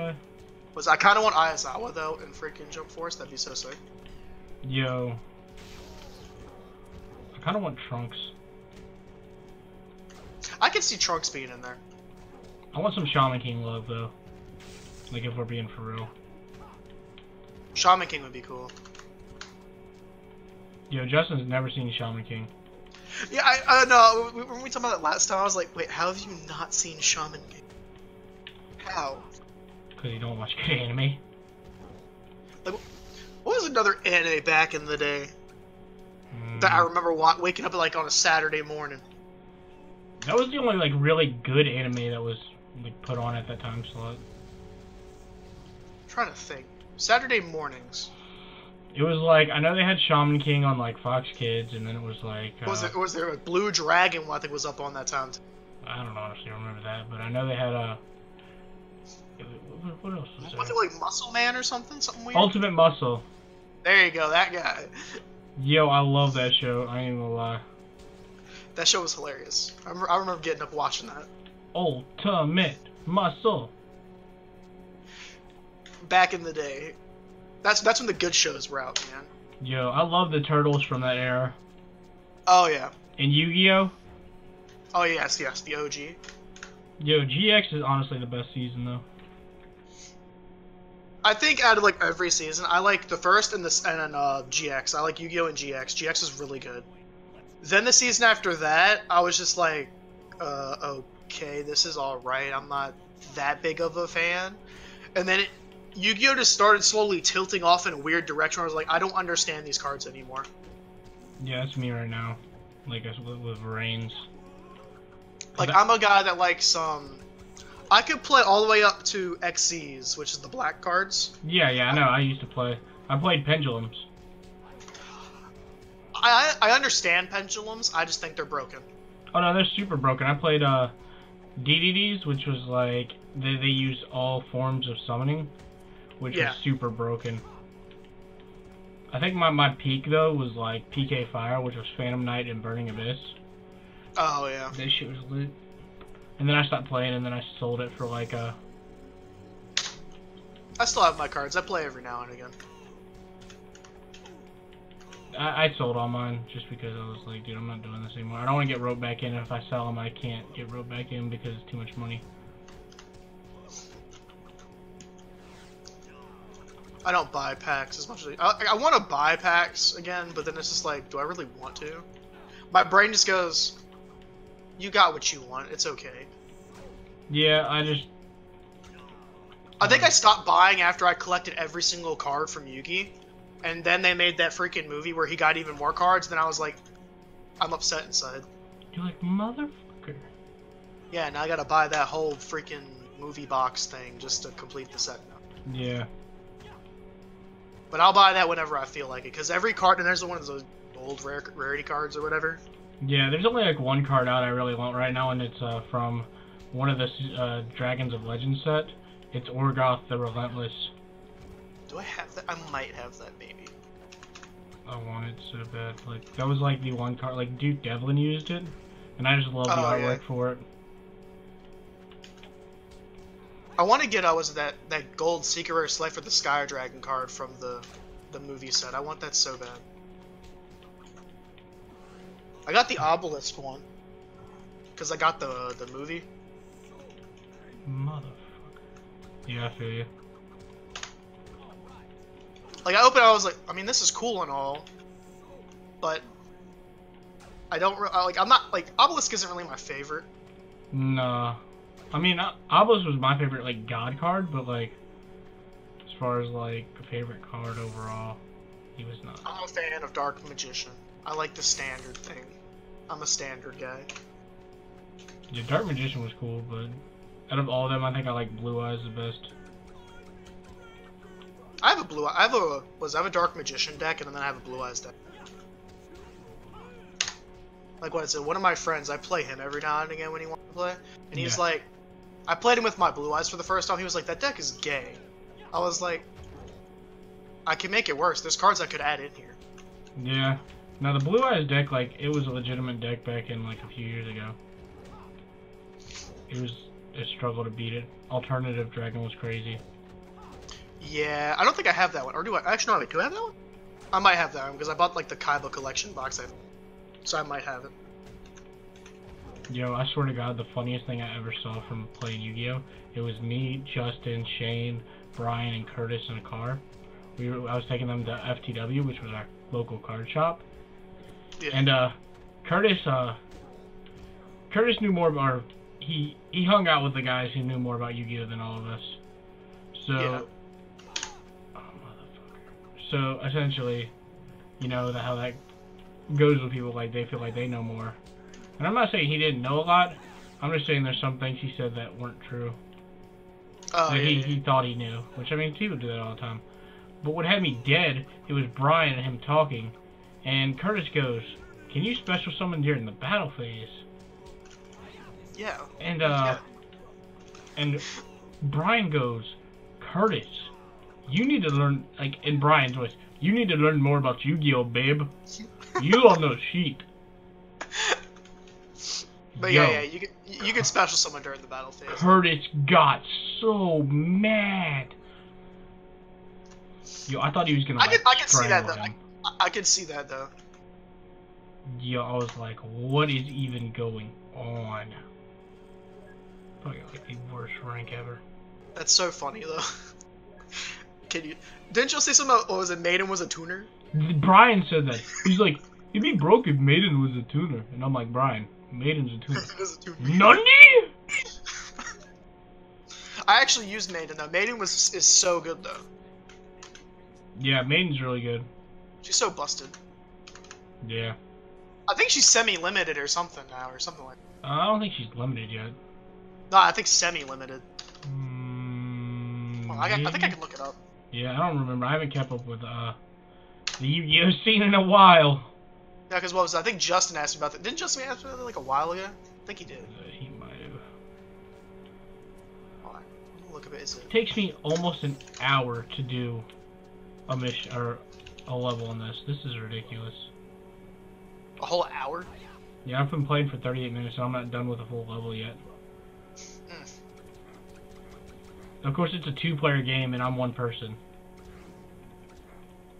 S2: of want Ayazawa, though, in freaking Jump Force. That'd be so sick.
S1: Yo. I kind of want Trunks.
S2: I could see Trunks being in there.
S1: I want some Shaman King love, though. Like, if we're being for real.
S2: Shaman King would be cool.
S1: Yo, Justin's never seen Shaman King.
S2: Yeah, I know. When we talked about that last time, I was like, wait, how have you not seen Shaman King? How?
S1: Because you don't watch good anime.
S2: Like, what was another anime back in the day that I remember waking up like on a Saturday morning?
S1: That was the only, like, really good anime that was, like, put on at that time slot.
S2: I'm trying to think. Saturday mornings.
S1: It was like, I know they had Shaman King on, like, Fox Kids, and then it was like...
S2: Was there a Blue Dragon I think was up on that time?
S1: I don't honestly remember that, but I know they had a... What else was there?
S2: Was it like Muscle Man or something? Something weird?
S1: Ultimate Muscle.
S2: There you go, that guy.
S1: Yo, I love that show, I ain't gonna lie.
S2: That show was hilarious. I remember getting up watching that.
S1: Ultimate Muscle.
S2: Back in the day. That's when the good shows were out, man.
S1: Yo, I love the Turtles from that era.
S2: Oh, yeah.
S1: And Yu-Gi-Oh!
S2: Oh, yes, the OG.
S1: Yo, GX is honestly the best season, though.
S2: I think out of like every season, I like the first and GX. I like Yu-Gi-Oh! And GX. GX is really good. Then the season after that, I was just like, okay, this is alright. I'm not that big of a fan. And then Yu-Gi-Oh! Just started slowly tilting off in a weird direction where I was like, I don't understand these cards anymore.
S1: Yeah, that's me right now. Like, with Reigns.
S2: Like, I'm a guy that likes, I could play all the way up to XCs, which is the black cards.
S1: Yeah, I know, I used to play. I played Pendulums.
S2: I understand pendulums, I just think they're broken.
S1: Oh no, they're super broken. I played, DDDs, which was like, they used all forms of summoning, which was super broken. I think my peak, though, was like PK Fire, which was Phantom Knight and Burning Abyss.
S2: Oh, yeah.
S1: That shit was lit. And then I stopped playing, and then I sold it for like a...
S2: I still have my cards. I play every now and again.
S1: I sold all mine just because I was like, dude, I'm not doing this anymore. I don't want to get roped back in. If I sell them, I can't get roped back in because it's too much money.
S2: I don't buy packs as much as I want to buy packs again, but then it's just like, do I really want to? My brain just goes, you got what you want. It's okay.
S1: Yeah,
S2: I think I stopped buying after I collected every single card from Yugi, and then they made that freaking movie where he got even more cards. Then I was like, I'm upset inside.
S1: You're like, motherfucker.
S2: Yeah, now I gotta buy that whole freaking movie box thing just to complete the set now.
S1: Yeah.
S2: But I'll buy that whenever I feel like it, because every card, and there's one of those old rarity cards or whatever.
S1: Yeah, there's only like one card out I really want right now, and it's from one of the Dragons of Legend set. It's Orgoth the Relentless.
S2: Do I have that? I might have that, maybe.
S1: I want it so bad. Like, that was like the one card, like Duke Devlin used it, and I just love the artwork for it.
S2: I want to get that gold Secret Rare Select for the Sky Dragon card from the movie set. I want that so bad. I got the Obelisk one because I got the movie.
S1: Motherfucker. Yeah, I feel you.
S2: Like, I opened it, I was like, I mean, this is cool and all, but I don't like. I'm not like Obelisk isn't really my favorite.
S1: Nah. I mean, Obelisk was my favorite, like, God card, but, like, as far as, like, a favorite card overall, he was not.
S2: I'm a fan of Dark Magician. I like the standard thing. I'm a standard guy.
S1: Yeah, Dark Magician was cool, but out of all of them, I think I like Blue Eyes the best.
S2: I have a Dark Magician deck, and then I have a Blue Eyes deck. Like what I said, one of my friends, I play him every now and again when he wants to play, and he's like, I played him with my Blue Eyes for the first time. He was like, that deck is gay. I was like, I can make it worse. There's cards I could add in here.
S1: Yeah. Now the Blue Eyes deck, like, it was a legitimate deck back in, like, a few years ago. It was a struggle to beat it. Alternative Dragon was crazy.
S2: Yeah, I don't think I have that one. Or do I? Actually, no, wait, do I have that one? I might have that one, because I bought, like, the Kaiba collection box. So I might have it.
S1: Yo, I swear to God, the funniest thing I ever saw from playing Yu-Gi-Oh! It was me, Justin, Shane, Brian, and Curtis in a car. I was taking them to FTW, which was our local card shop.
S2: Yeah.
S1: And Curtis knew more about, he hung out with the guys who knew more about Yu-Gi-Oh! Than all of us. So,
S2: Yeah.
S1: Oh, motherfucker. So essentially, you know how that goes with people, like they feel like they know more. And I'm not saying he didn't know a lot. I'm just saying there's some things he said that weren't true.
S2: Oh,
S1: Like
S2: yeah,
S1: he thought he knew, which I mean people do that all the time. But what had me dead, it was Brian and him talking, and Curtis goes, "Can you special summon during the battle phase?"
S2: Yeah.
S1: And
S2: Yeah.
S1: and Brian goes, "Curtis, you need to learn," like in Brian's voice, "you need to learn more about Yu-Gi-Oh, babe. You don't know shit."
S2: But
S1: Yo,
S2: yeah, you could special summon during the battle phase.
S1: Curtis got so mad. Yo, I thought he was gonna.
S2: I could see that
S1: strangle
S2: though.
S1: him.
S2: I could see that though.
S1: Yo, I was like, what is even going on? Probably like the worst rank ever.
S2: That's so funny though. Didn't you say something about, was it Maiden was a tuner?
S1: Brian said that. He's like, it'd be broke if Maiden was a tuner. And I'm like, Brian, Maiden's a tuner.
S2: It was a tuner.
S1: Nani?
S2: I actually used Maiden though. Maiden is so good though.
S1: Yeah, Maiden's really good.
S2: She's so busted.
S1: Yeah.
S2: I think she's semi-limited or something now, or something like that.
S1: I don't think she's limited yet.
S2: No, I think semi-limited.
S1: Mm,
S2: I think I can look it up.
S1: Yeah, I don't remember. I haven't kept up with the Yu-Gi-Oh scene in a while.
S2: Yeah, because what was it? I think Justin asked me about that. Didn't Justin ask me about that like a while ago? I think he did.
S1: He might have.
S2: Hold on. Look at it. Is it?
S1: It takes me almost an hour to do a mission or a level on this. This is ridiculous.
S2: A whole hour?
S1: Yeah, I've been playing for 38 minutes and I'm not done with a full level yet. Of course, it's a two-player game and I'm one person.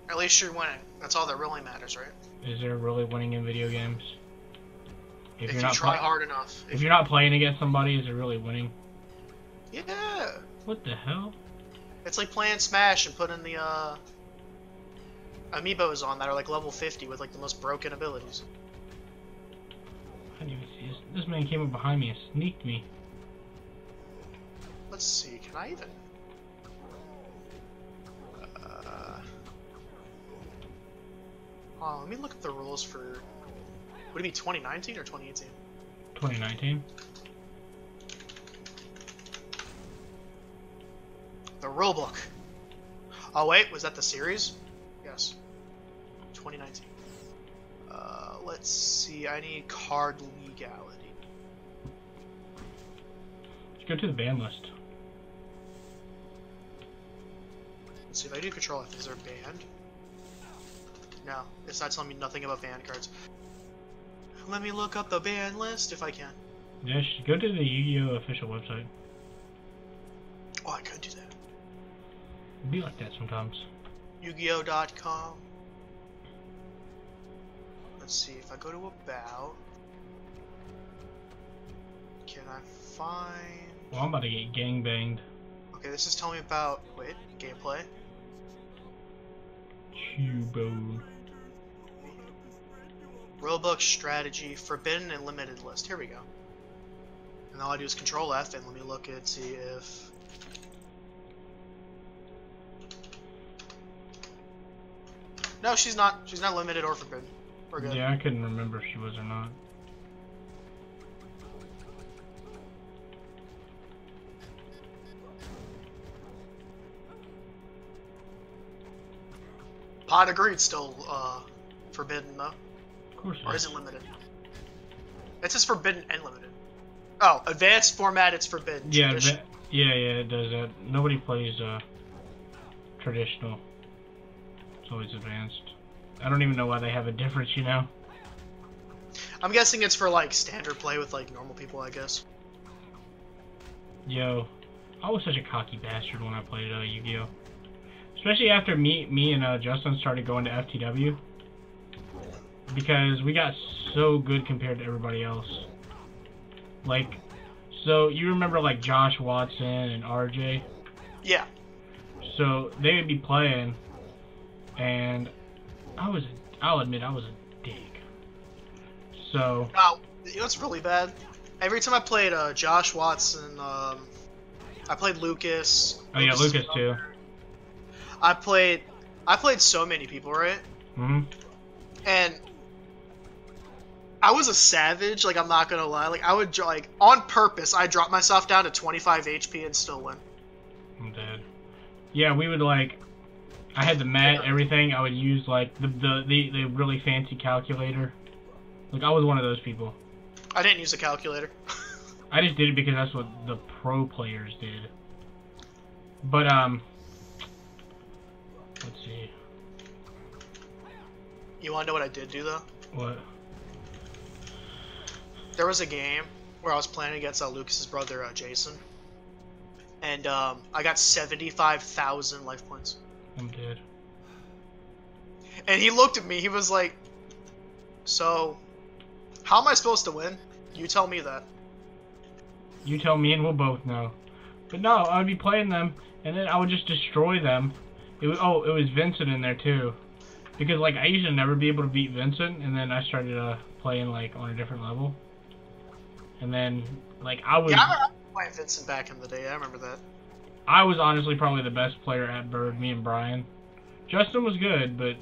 S2: At least you're winning. That's all that really matters, right?
S1: Is there really winning in video games?
S2: If you try hard enough.
S1: If you're not playing against somebody, is it really winning?
S2: Yeah.
S1: What the hell?
S2: It's like playing Smash and putting the amiibos on that are like level 50 with like the most broken abilities.
S1: I didn't even see this. This man came up behind me and sneaked me.
S2: Let's see, can I even... let me look at the rules for... Would it be 2019 or 2018?
S1: 2019.
S2: The rulebook. Oh wait, was that the series? Yes. 2019. Let's see, I need card legality.
S1: Let's go to the ban list.
S2: Let's see, if I do control F, is there banned? No, it's not telling me nothing about banned cards. Let me look up the ban list if I can.
S1: Yeah, go to the Yu-Gi-Oh! Official website.
S2: Oh, I could do that.
S1: It'd be like that sometimes.
S2: Yu-Gi-Oh.com. Let's see, if I go to About... Can I find...
S1: Well, I'm about to get gangbanged.
S2: Okay, this is telling me about... Wait, gameplay.
S1: Cubone.
S2: Rulebook, strategy, forbidden, and limited list. Here we go. And all I do is control F and let me look at see if... No, she's not. She's not limited or forbidden. We're good.
S1: Yeah, I couldn't remember if she was or not.
S2: Pot of Greed's still forbidden though.
S1: Of course.
S2: Or is it limited? It says forbidden and limited. Oh, advanced format, it's forbidden.
S1: Yeah,
S2: Tradition-
S1: yeah, it does that. Nobody plays traditional. It's always advanced. I don't even know why they have a difference, you know?
S2: I'm guessing it's for like standard play with like normal people, I guess.
S1: Yo, I was such a cocky bastard when I played Yu-Gi-Oh! Especially after me and Justin started going to FTW. Because we got so good compared to everybody else. Like, so you remember like Josh Watson and RJ?
S2: Yeah.
S1: So they would be playing, and I'll admit I was a dick. So.
S2: Oh, you know what's really bad? Every time I played Josh Watson, I played Lucas.
S1: Oh yeah, Lucas too.
S2: I played so many people, right?
S1: Mhm.
S2: And I was a savage, like I'm not gonna lie. Like I would like on purpose, I dropped myself down to 25 HP and still win.
S1: I'm dead. Yeah, we would like. I had the mat, everything. I would use like the really fancy calculator. Like I was one of those people.
S2: I didn't use a calculator.
S1: I just did it because that's what the pro players did. But let's see.
S2: You wanna know what I did do though?
S1: What?
S2: There was a game where I was playing against Lucas's brother Jason, and I got 75,000 life points.
S1: I'm dead.
S2: And he looked at me. He was like, "So, how am I supposed to win? You tell me that."
S1: You tell me and we'll both know. But no, I would be playing them, and then I would just destroy them. It was Vincent in there too. Because like I used to never be able to beat Vincent, and then I started playing like on a different level. And then like I was.
S2: Yeah, I remember playing Vincent back in the day. I remember that.
S1: I was honestly probably the best player at Bird. Me and Brian. Justin was good, but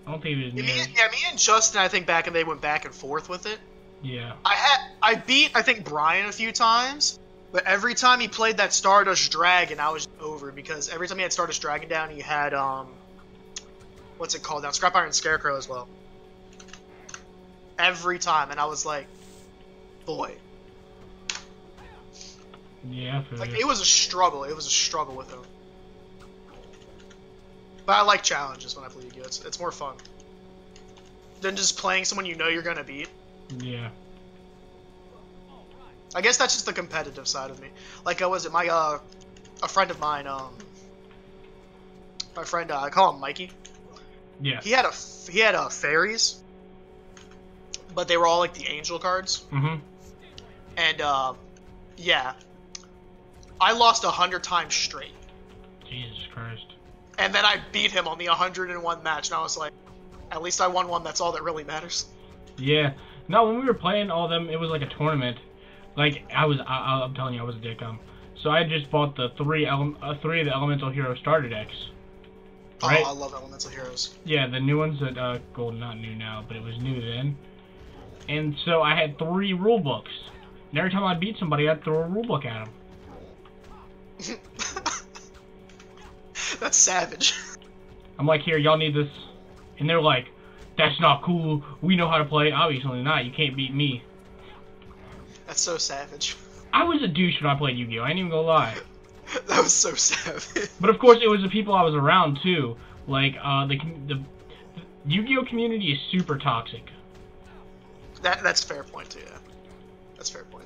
S1: I don't think he was near.
S2: Me and Justin, I think back and they went back and forth with it.
S1: Yeah.
S2: I beat I think Brian a few times, but every time he played that Stardust Dragon, I was over because every time he had Stardust Dragon down, he had what's it called now? Scrap Iron Scarecrow as well. Every time, and I was like, boy.
S1: Yeah.
S2: Like it was a struggle. It was a struggle with him. But I like challenges when I play Yu-Gi-Oh! It's more fun than just playing someone you know you're gonna beat.
S1: Yeah.
S2: I guess that's just the competitive side of me. Like, was it my a friend of mine, my friend, I call him Mikey.
S1: Yeah.
S2: He had a fairies, but they were all like the angel cards.
S1: Mhm.
S2: And yeah, I lost 100 times straight.
S1: Jesus Christ.
S2: And then I beat him on the 101 match, and I was like, at least I won one, that's all that really matters.
S1: Yeah. No, when we were playing all them, it was like a tournament. Like, I'm telling you, I was a dick. So I just bought the three of the Elemental Hero starter decks. Right?
S2: Oh, I love Elemental Heroes.
S1: Yeah, the new ones that, well, not new now, but it was new then. And so I had 3 rule books. And every time I beat somebody, I'd throw a rule book at them.
S2: That's savage.
S1: I'm like, here, y'all need this. And they're like, that's not cool. We know how to play. Obviously not. You can't beat me.
S2: That's so savage.
S1: I was a douche when I played Yu-Gi-Oh! I ain't even gonna lie.
S2: That was so savage.
S1: But of course, it was the people I was around too. Like, the Yu-Gi-Oh! Community is super toxic.
S2: That's a fair point too, yeah. That's a fair point.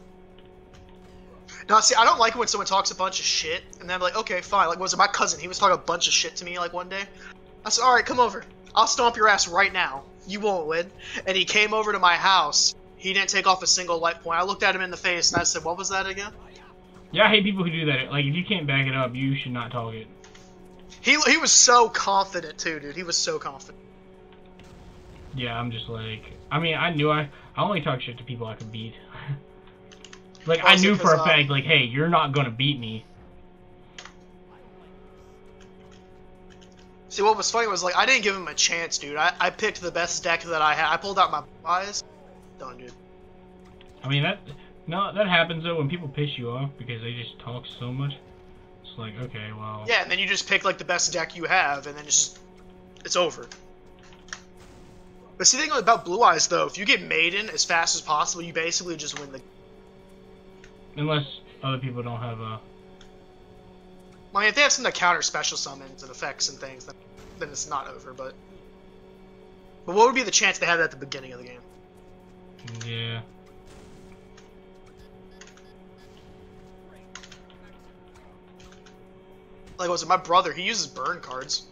S2: No, see, I don't like it when someone talks a bunch of shit, and then I'm like, okay, fine. Like, was it my cousin? He was talking a bunch of shit to me, like, one day. I said, alright, come over. I'll stomp your ass right now. You won't win. And he came over to my house. He didn't take off a single light point. I looked at him in the face, and I said, what was that again?
S1: Yeah, I hate people who do that. Like, if you can't back it up, you should not talk it.
S2: He was so confident, too, dude. He was so confident.
S1: Yeah, I'm just like... I mean, I only talk shit to people I can beat. Like, I knew for a fact, like, hey, you're not gonna beat me.
S2: See, what was funny was, like, I didn't give him a chance, dude. I picked the best deck that I had. I pulled out my eyes. Done, dude.
S1: I mean, that happens, though, when people piss you off because they just talk so much. It's like, okay, well...
S2: Yeah, and then you just pick, like, the best deck you have, and then it's over. But see, the thing about Blue Eyes, though, if you get Maiden as fast as possible, you basically just win the...
S1: Unless other people don't have
S2: I mean, if they have something to counter special summons and effects and things, then it's not over, but what would be the chance they have that at the beginning of the game?
S1: Yeah.
S2: Like, was it my brother? He uses burn cards.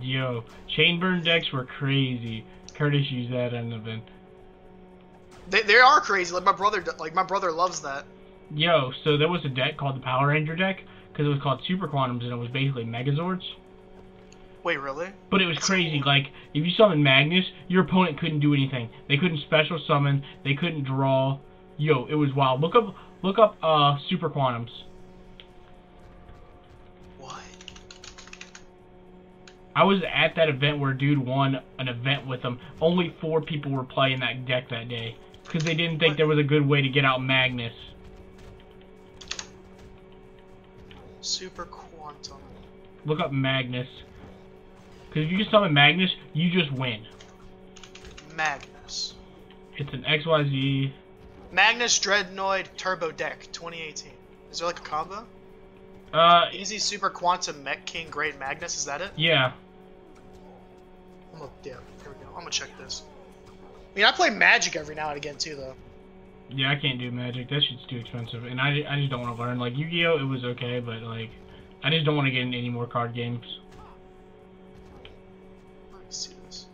S1: Yo, chain burn decks were crazy. Curtis used that in an event.
S2: They are crazy. Like my brother loves that.
S1: Yo, so there was a deck called the Power Ranger deck because it was called Super Quantums and it was basically Megazords.
S2: Wait, really?
S1: But it was crazy. Like, if you summon Magnus, your opponent couldn't do anything. They couldn't special summon. They couldn't draw. Yo, it was wild. Look up Super Quantums.
S2: What?
S1: I was at that event where dude won an event with him. Only 4 people were playing that deck that day because they didn't think there was a good way to get out Magnus.
S2: Super Quantum.
S1: Look up Magnus. Because if you can summon Magnus, you just win.
S2: Magnus.
S1: It's an XYZ.
S2: Magnus Dreadnoid Turbo Deck 2018. Is there like a combo? Easy Super Quantum Mech King Great Magnus, is that it?
S1: Yeah.
S2: Yeah, here we go. I'm gonna check this. I mean, I play Magic every now and again too, though.
S1: Yeah, I can't do Magic. That shit's too expensive, and I just don't want to learn. Like, Yu-Gi-Oh! It was okay, but, like, I just don't want to get into any more card games.
S2: Let's see this.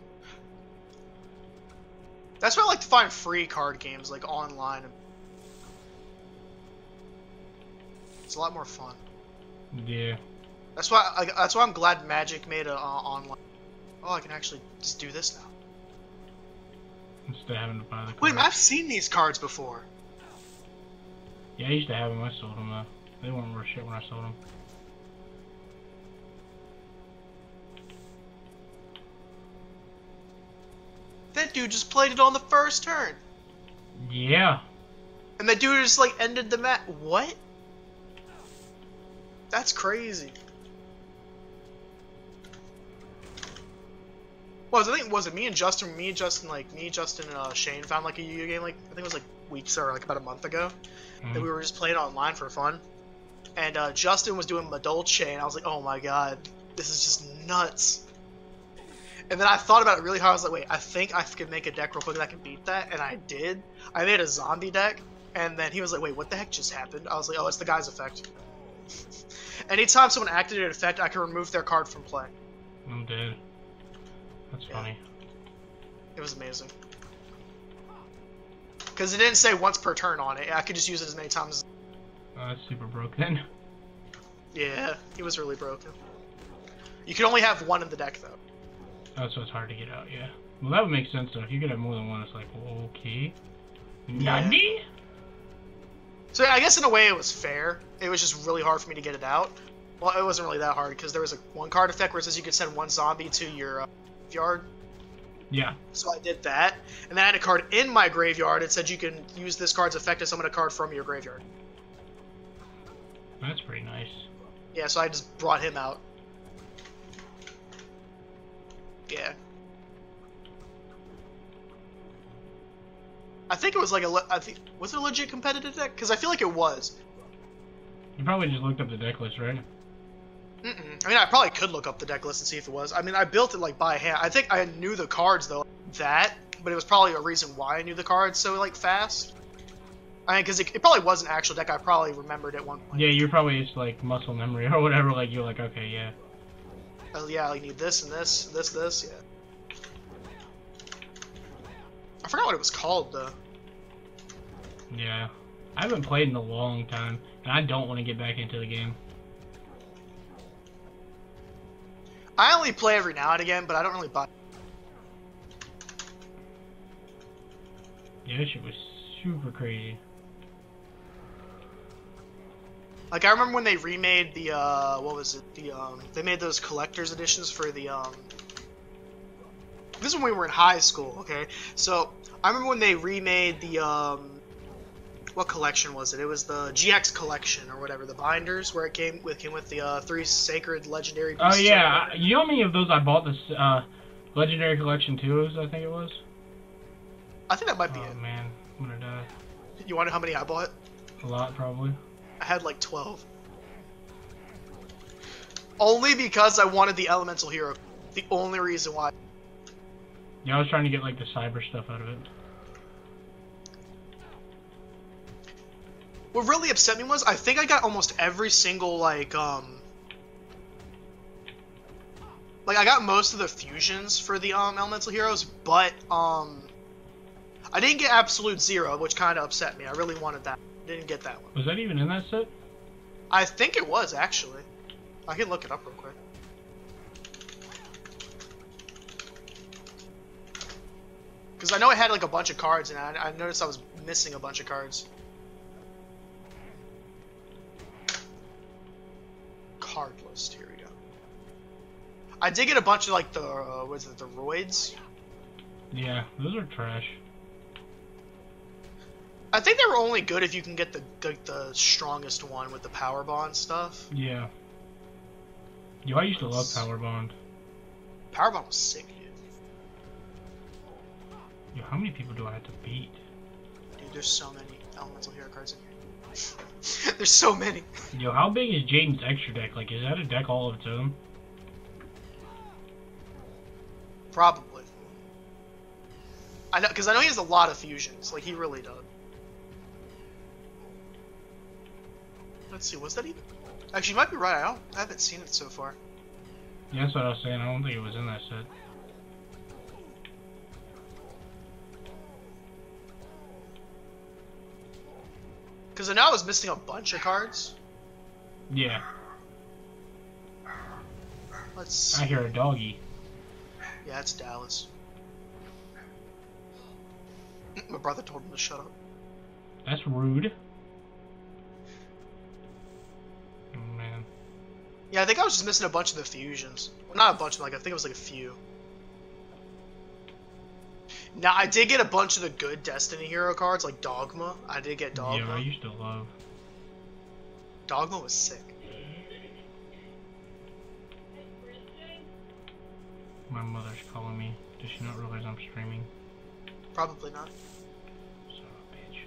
S2: That's why I like to find free card games, like, online. It's a lot more fun.
S1: Yeah.
S2: That's why I'm glad Magic made a online. Oh, I can actually just do this now.
S1: Instead of having to buy the cards.
S2: Wait, I've seen these cards before.
S1: Yeah, I used to have them. I sold them, though. They weren't worth shit when I sold them.
S2: That dude just played it on the first turn.
S1: Yeah.
S2: And the dude just, like, ended the match. What? That's crazy. Was it me and Justin, and Shane found like a Yu-Gi-Oh game, like I think it was like weeks or like about a month ago, that we were just playing online for fun, and Justin was doing Madolche, and I was like, oh my god, this is just nuts. And then I thought about it really hard. I was like, wait, I think I could make a deck real quick that I can beat that, and I did. I made a zombie deck, and then he was like, wait, what the heck just happened? I was like, oh, it's the guy's effect. Anytime someone activated an effect, I can remove their card from play.
S1: I'm dead. That's funny.
S2: It was amazing. Because it didn't say once per turn on it. I could just use it as many times.
S1: that's super broken.
S2: Yeah, he was really broken. You can only have one in the deck, though.
S1: Oh, so it's hard to get out, yeah. Well, that would make sense, though. If you could have more than one, it's like, okay. Nani?
S2: So I guess in a way it was fair. It was just really hard for me to get it out. Well, it wasn't really that hard, because there was a one card effect where it says you could send one zombie to your graveyard.
S1: Yeah.
S2: So I did that. And then I had a card in my graveyard. It said you can use this card's effect to summon a card from your graveyard.
S1: That's pretty nice.
S2: Yeah, so I just brought him out. Yeah. I think it was like was it a legit competitive deck? Because I feel like it was.
S1: You probably just looked up the deck list, right?
S2: I mean, I probably could look up the deck list and see if it was. I mean, I built it like by hand. I think I knew the cards though, but it was probably a reason why I knew the cards so like fast. I mean, because it probably was an actual deck. I probably remembered at one point.
S1: Yeah, you're probably just like muscle memory or whatever. Like you're like, okay, yeah.
S2: Oh yeah, I need this and this, yeah. I forgot what it was called though.
S1: Yeah. I haven't played in a long time, and I don't want to get back into the game.
S2: I only play every now and again, but I don't really buy.
S1: Yeah, that shit was super crazy.
S2: Like, I remember when they remade the, what was it? They made those collector's editions for the, this is when we were in high school, okay? So, I remember when they remade the, what collection was it? It was the GX collection, or whatever, the binders, where it came with the, 3 sacred legendary beasts.
S1: Oh, yeah. You know how many of those I bought this, Legendary Collection 2s, I think it was?
S2: I think that might be it.
S1: Oh, man. I'm gonna die.
S2: You wonder how many I bought?
S1: A lot, probably.
S2: I had like 12. Only because I wanted the elemental hero. The only reason why.
S1: Yeah, I was trying to get, like, the cyber stuff out of it.
S2: What really upset me was, I think I got almost every single, like, I got most of the fusions for the, elemental heroes, but, I didn't get Absolute Zero, which kind of upset me. I really wanted that. Didn't get that one.
S1: Was that even in that set?
S2: I think it was, actually. I can look it up real quick. Because I know I had, like, a bunch of cards, and I noticed I was missing a bunch of cards. Card list, here we go. I did get a bunch of, like, the, what is it, the Roids?
S1: Yeah, those are trash.
S2: I think they were only good if you can get the strongest one with the power bond stuff.
S1: Yeah. Yo, I used to love Power Bond.
S2: Power bond was sick, dude.
S1: Yo, how many people do I have to beat?
S2: Dude, there's so many elemental hero cards in here. There's so many.
S1: Yo, how big is Jaden's extra deck? Like, is that a deck all of its own?
S2: Probably. I know, because I know he has a lot of fusions. Like, he really does. Let's see, was that even? Actually, you might be right. I haven't seen it so far.
S1: Yeah, that's what I was saying. I don't think it was in that set.
S2: Because I know I was missing a bunch of cards.
S1: Yeah.
S2: Let's see.
S1: I hear a doggy.
S2: Yeah, it's Dallas. My brother told him to shut up.
S1: That's rude. Oh, man.
S2: Yeah, I think I was just missing a bunch of the fusions. Well, not a bunch, but like I think it was like a few. Now, I did get a bunch of the good Destiny hero cards, like Dogma. I did get Dogma.
S1: Yeah, I used to love.
S2: Dogma was sick.
S1: My mother's calling me. Does she not realize I'm streaming?
S2: Probably not.
S1: Son of a bitch.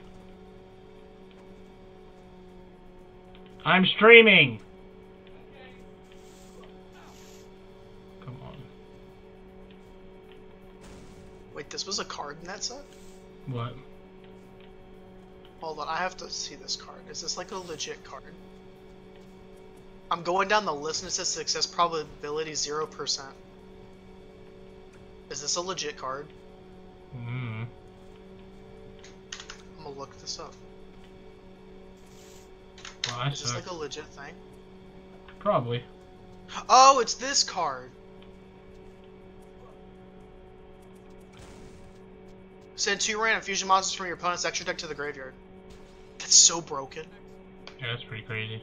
S1: I'm streaming! Come on.
S2: Wait, this was a card in that set?
S1: What?
S2: Hold on, I have to see this card. Is this like a legit card? I'm going down the list and it says success probability 0%. Is this a legit card?
S1: Mm.
S2: I'm gonna look this up.
S1: Well, that
S2: Is this like
S1: sucks.
S2: a legit thing?
S1: Probably.
S2: Oh, it's this card. Send 2 random fusion monsters from your opponent's extra deck to the graveyard. That's so broken.
S1: Yeah, that's pretty crazy.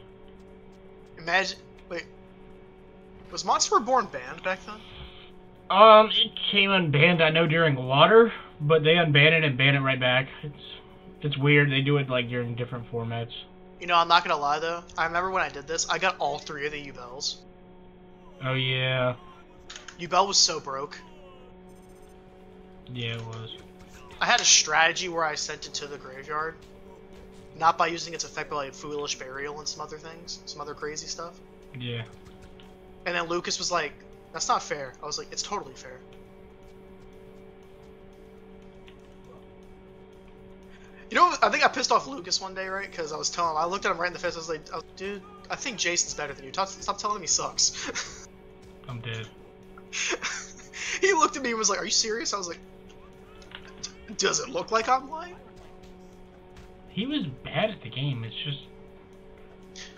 S2: Imagine. Wait. Was Monster Reborn banned back then?
S1: It came unbanned, I know, during water, but they unban it and ban it right back. It's weird. They do it like during different formats.
S2: You know, I'm not gonna lie though. I remember when I did this, I got all 3 of the Yubels.
S1: Oh yeah.
S2: Yubel was so broke.
S1: Yeah, it was.
S2: I had a strategy where I sent it to the graveyard. Not by using its effect, but like Foolish Burial and some other things. Some other crazy stuff.
S1: Yeah.
S2: And then Lucas was like, that's not fair. I was like, it's totally fair. You know, I think I pissed off Lucas one day, right? Because I was telling him, I looked at him right in the face, I was like, dude, I think Jason's better than you. Stop telling him he sucks.
S1: I'm dead.
S2: He looked at me and was like, are you serious? I was like, does it look like I'm lying?
S1: He was bad at the game. It's just...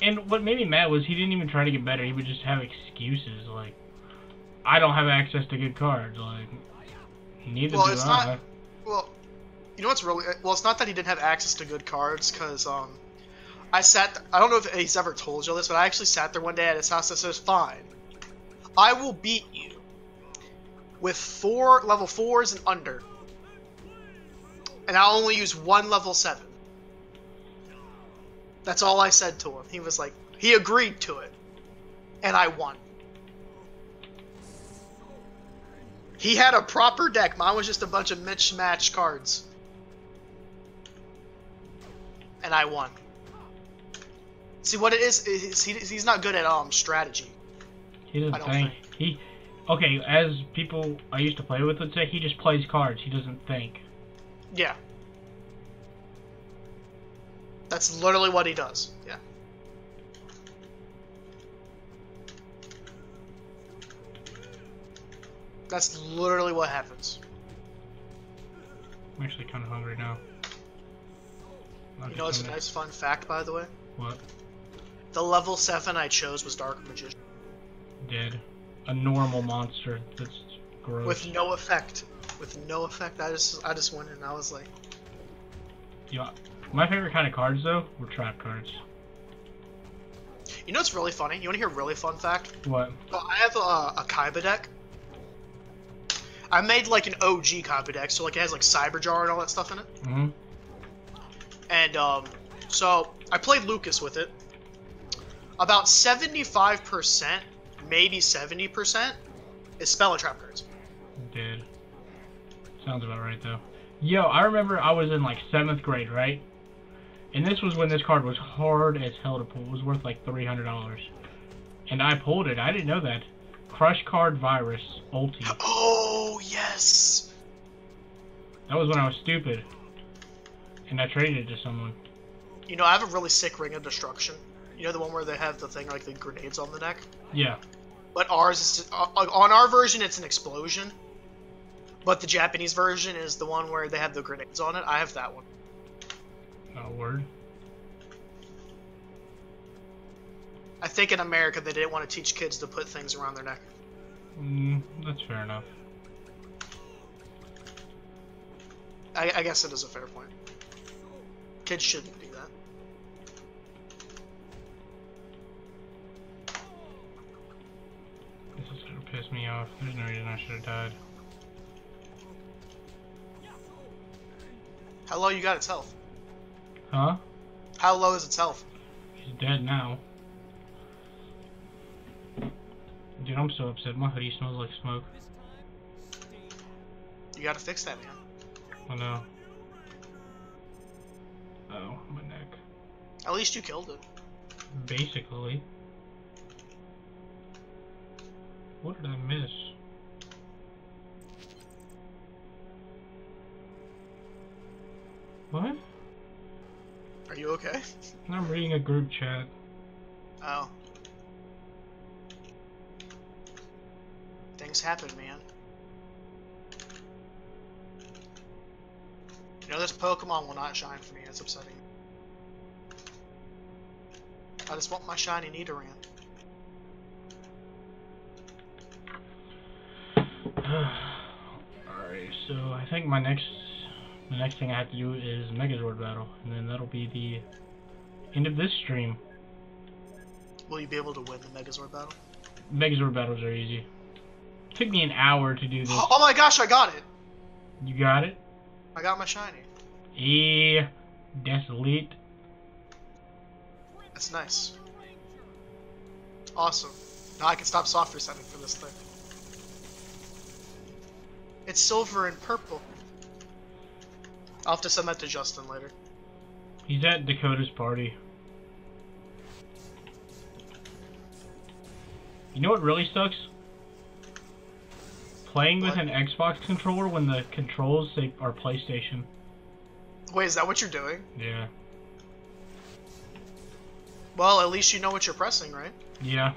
S1: And what made me mad was he didn't even try to get better. He would just have excuses, like, I don't have access to good cards. Like, neither
S2: Well,
S1: do
S2: it's
S1: I.
S2: not... Well, you know what's really... Well, it's not that he didn't have access to good cards, because, I don't know if he's ever told you this, but I actually sat there one day at his house and says, fine, I will beat you with 4 level 4s and under. And I'll only use 1 level 7. That's all I said to him. He was like, he agreed to it. And I won. He had a proper deck. Mine was just a bunch of mismatched cards. And I won. See, what it is he's not good at strategy.
S1: He doesn't
S2: I don't
S1: think. Okay, as people I used to play with would say, he just plays cards. He doesn't think.
S2: Yeah. That's literally what he does. Yeah. That's literally what happens.
S1: I'm actually kind of hungry now.
S2: You know, it's a nice fun fact, by the way.
S1: What?
S2: The level 7 I chose was Dark Magician.
S1: Dead. A normal monster. That's gross.
S2: With no effect. With no effect. I just went in and I was like...
S1: Yeah. My favorite kind of cards, though, were trap cards.
S2: You know what's really funny? You want to hear a really fun fact?
S1: What?
S2: Well, I have a Kaiba deck. I made like an OG Kaiba deck, so like it has like Cyberjar and all that stuff in it.
S1: Mm-hmm.
S2: And so I played Lucas with it. About 75%, maybe 70%, is spell and trap cards.
S1: Dead. Sounds about right, though. Yo, I remember I was in like 7th grade, right? And this was when this card was hard as hell to pull. It was worth like $300. And I pulled it. I didn't know that. Crush Card Virus Ulti.
S2: Oh, yes!
S1: That was when I was stupid. And I traded it to someone.
S2: You know, I have a really sick Ring of Destruction. You know the one where they have the thing like the grenades on the neck?
S1: Yeah.
S2: But ours is... on our version, it's an explosion. But the Japanese version is the one where they have the grenades on it. I have that one.
S1: Oh, word.
S2: I think in America they didn't want to teach kids to put things around their neck.
S1: That's fair enough.
S2: I guess it is a fair point. Kids shouldn't do that.
S1: This is gonna piss me off. There's no reason I should have died.
S2: How low you got its health?
S1: Huh?
S2: How low is its health?
S1: He's dead now. Dude, I'm so upset. My hoodie smells like smoke.
S2: You gotta fix that, man.
S1: I know. Oh, my neck.
S2: At least you killed it.
S1: Basically. What did I miss? What?
S2: Are you okay?
S1: I'm reading a group chat.
S2: Oh. Things happen, man. You know, this Pokemon will not shine for me. It's upsetting. I just want my shiny Nidoran.
S1: Alright, so I think the next thing I have to do is Megazord battle, and then that'll be the end of this stream.
S2: Will you be able to win the Megazord battle?
S1: Megazord battles are easy. Took me an hour to do this.
S2: Oh my gosh, I got it!
S1: You got it?
S2: I got my shiny.
S1: That's elite.
S2: That's nice. Awesome. Now I can stop soft resetting for this thing. It's silver and purple. I'll have to send that to Justin later.
S1: He's at Dakota's party. You know what really sucks? Playing with an Xbox controller when the controls are PlayStation.
S2: Wait, is that what you're doing?
S1: Yeah.
S2: Well, at least you know what you're pressing, right?
S1: Yeah.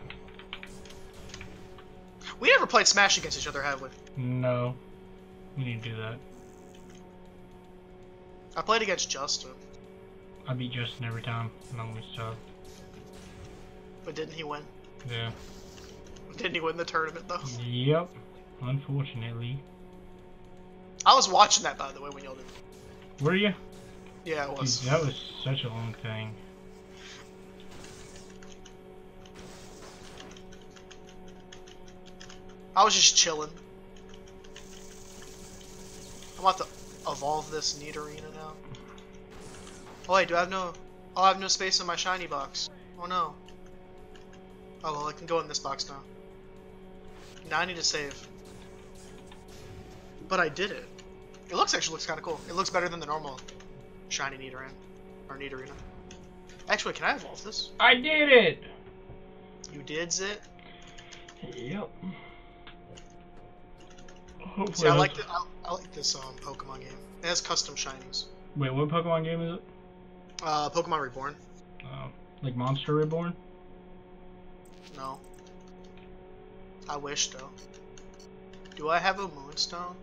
S2: We never played Smash against each other, have we?
S1: No. We need to do that.
S2: I played against Justin.
S1: I beat Justin every time, along with stuff.
S2: But didn't he win?
S1: Yeah.
S2: Didn't he win the tournament, though?
S1: Yep. Unfortunately.
S2: I was watching that, by the way, when y'all did it.
S1: Were you?
S2: Yeah, I was.
S1: Dude, that was such a long thing.
S2: I was just chilling. I'm about to evolve this Nidorina now. Oh wait, do I have no... Oh, I have no space in my shiny box. Oh no. Oh well, I can go in this box now. Now I need to save. But I did it. It actually looks kind of cool. It looks better than the normal shiny Nidoran. Or Nidorina. Actually, can I evolve this?
S1: I did it!
S2: You did, Zit?
S1: Yep.
S2: See, I like this Pokemon game. It has custom shinies.
S1: Wait, what Pokemon game is it?
S2: Pokemon Reborn.
S1: Like Monster Reborn?
S2: No. I wish, though. Do I have a Moonstone?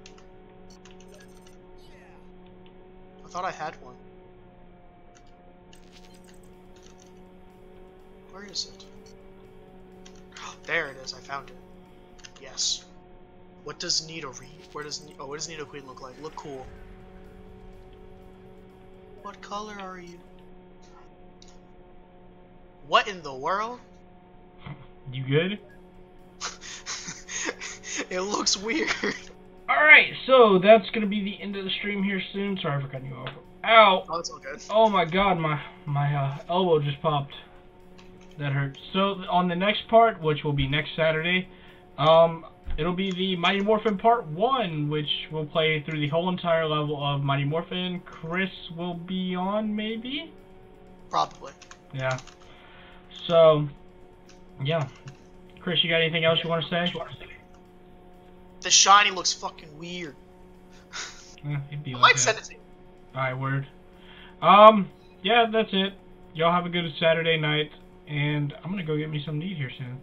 S2: I thought I had one. Where is it? There it is, I found it. Yes. What does Nidoqueen? What does Nidoqueen look like? Look cool. What color are you? What in the world?
S1: You good?
S2: It looks weird.
S1: Alright, so that's gonna be the end of the stream here soon. Sorry for cutting you off. Ow!
S2: Oh, it's all good.
S1: Oh my god, my elbow just popped. That hurt. So on the next part, which will be next Saturday, it'll be the Mighty Morphin Part 1, which will play through the whole entire level of Mighty Morphin. Chris will be on, maybe?
S2: Probably.
S1: Yeah. So, yeah. Chris, you got anything else you want to say?
S2: The shiny looks fucking weird.
S1: It'd be
S2: I
S1: like
S2: might
S1: that.
S2: send it to you.
S1: Alright, word. Yeah, that's it. Y'all have a good Saturday night, and I'm gonna go get me something to eat here soon.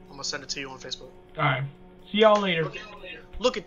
S2: I'm gonna send it to you on Facebook.
S1: Alright. See y'all later.
S2: Look at this.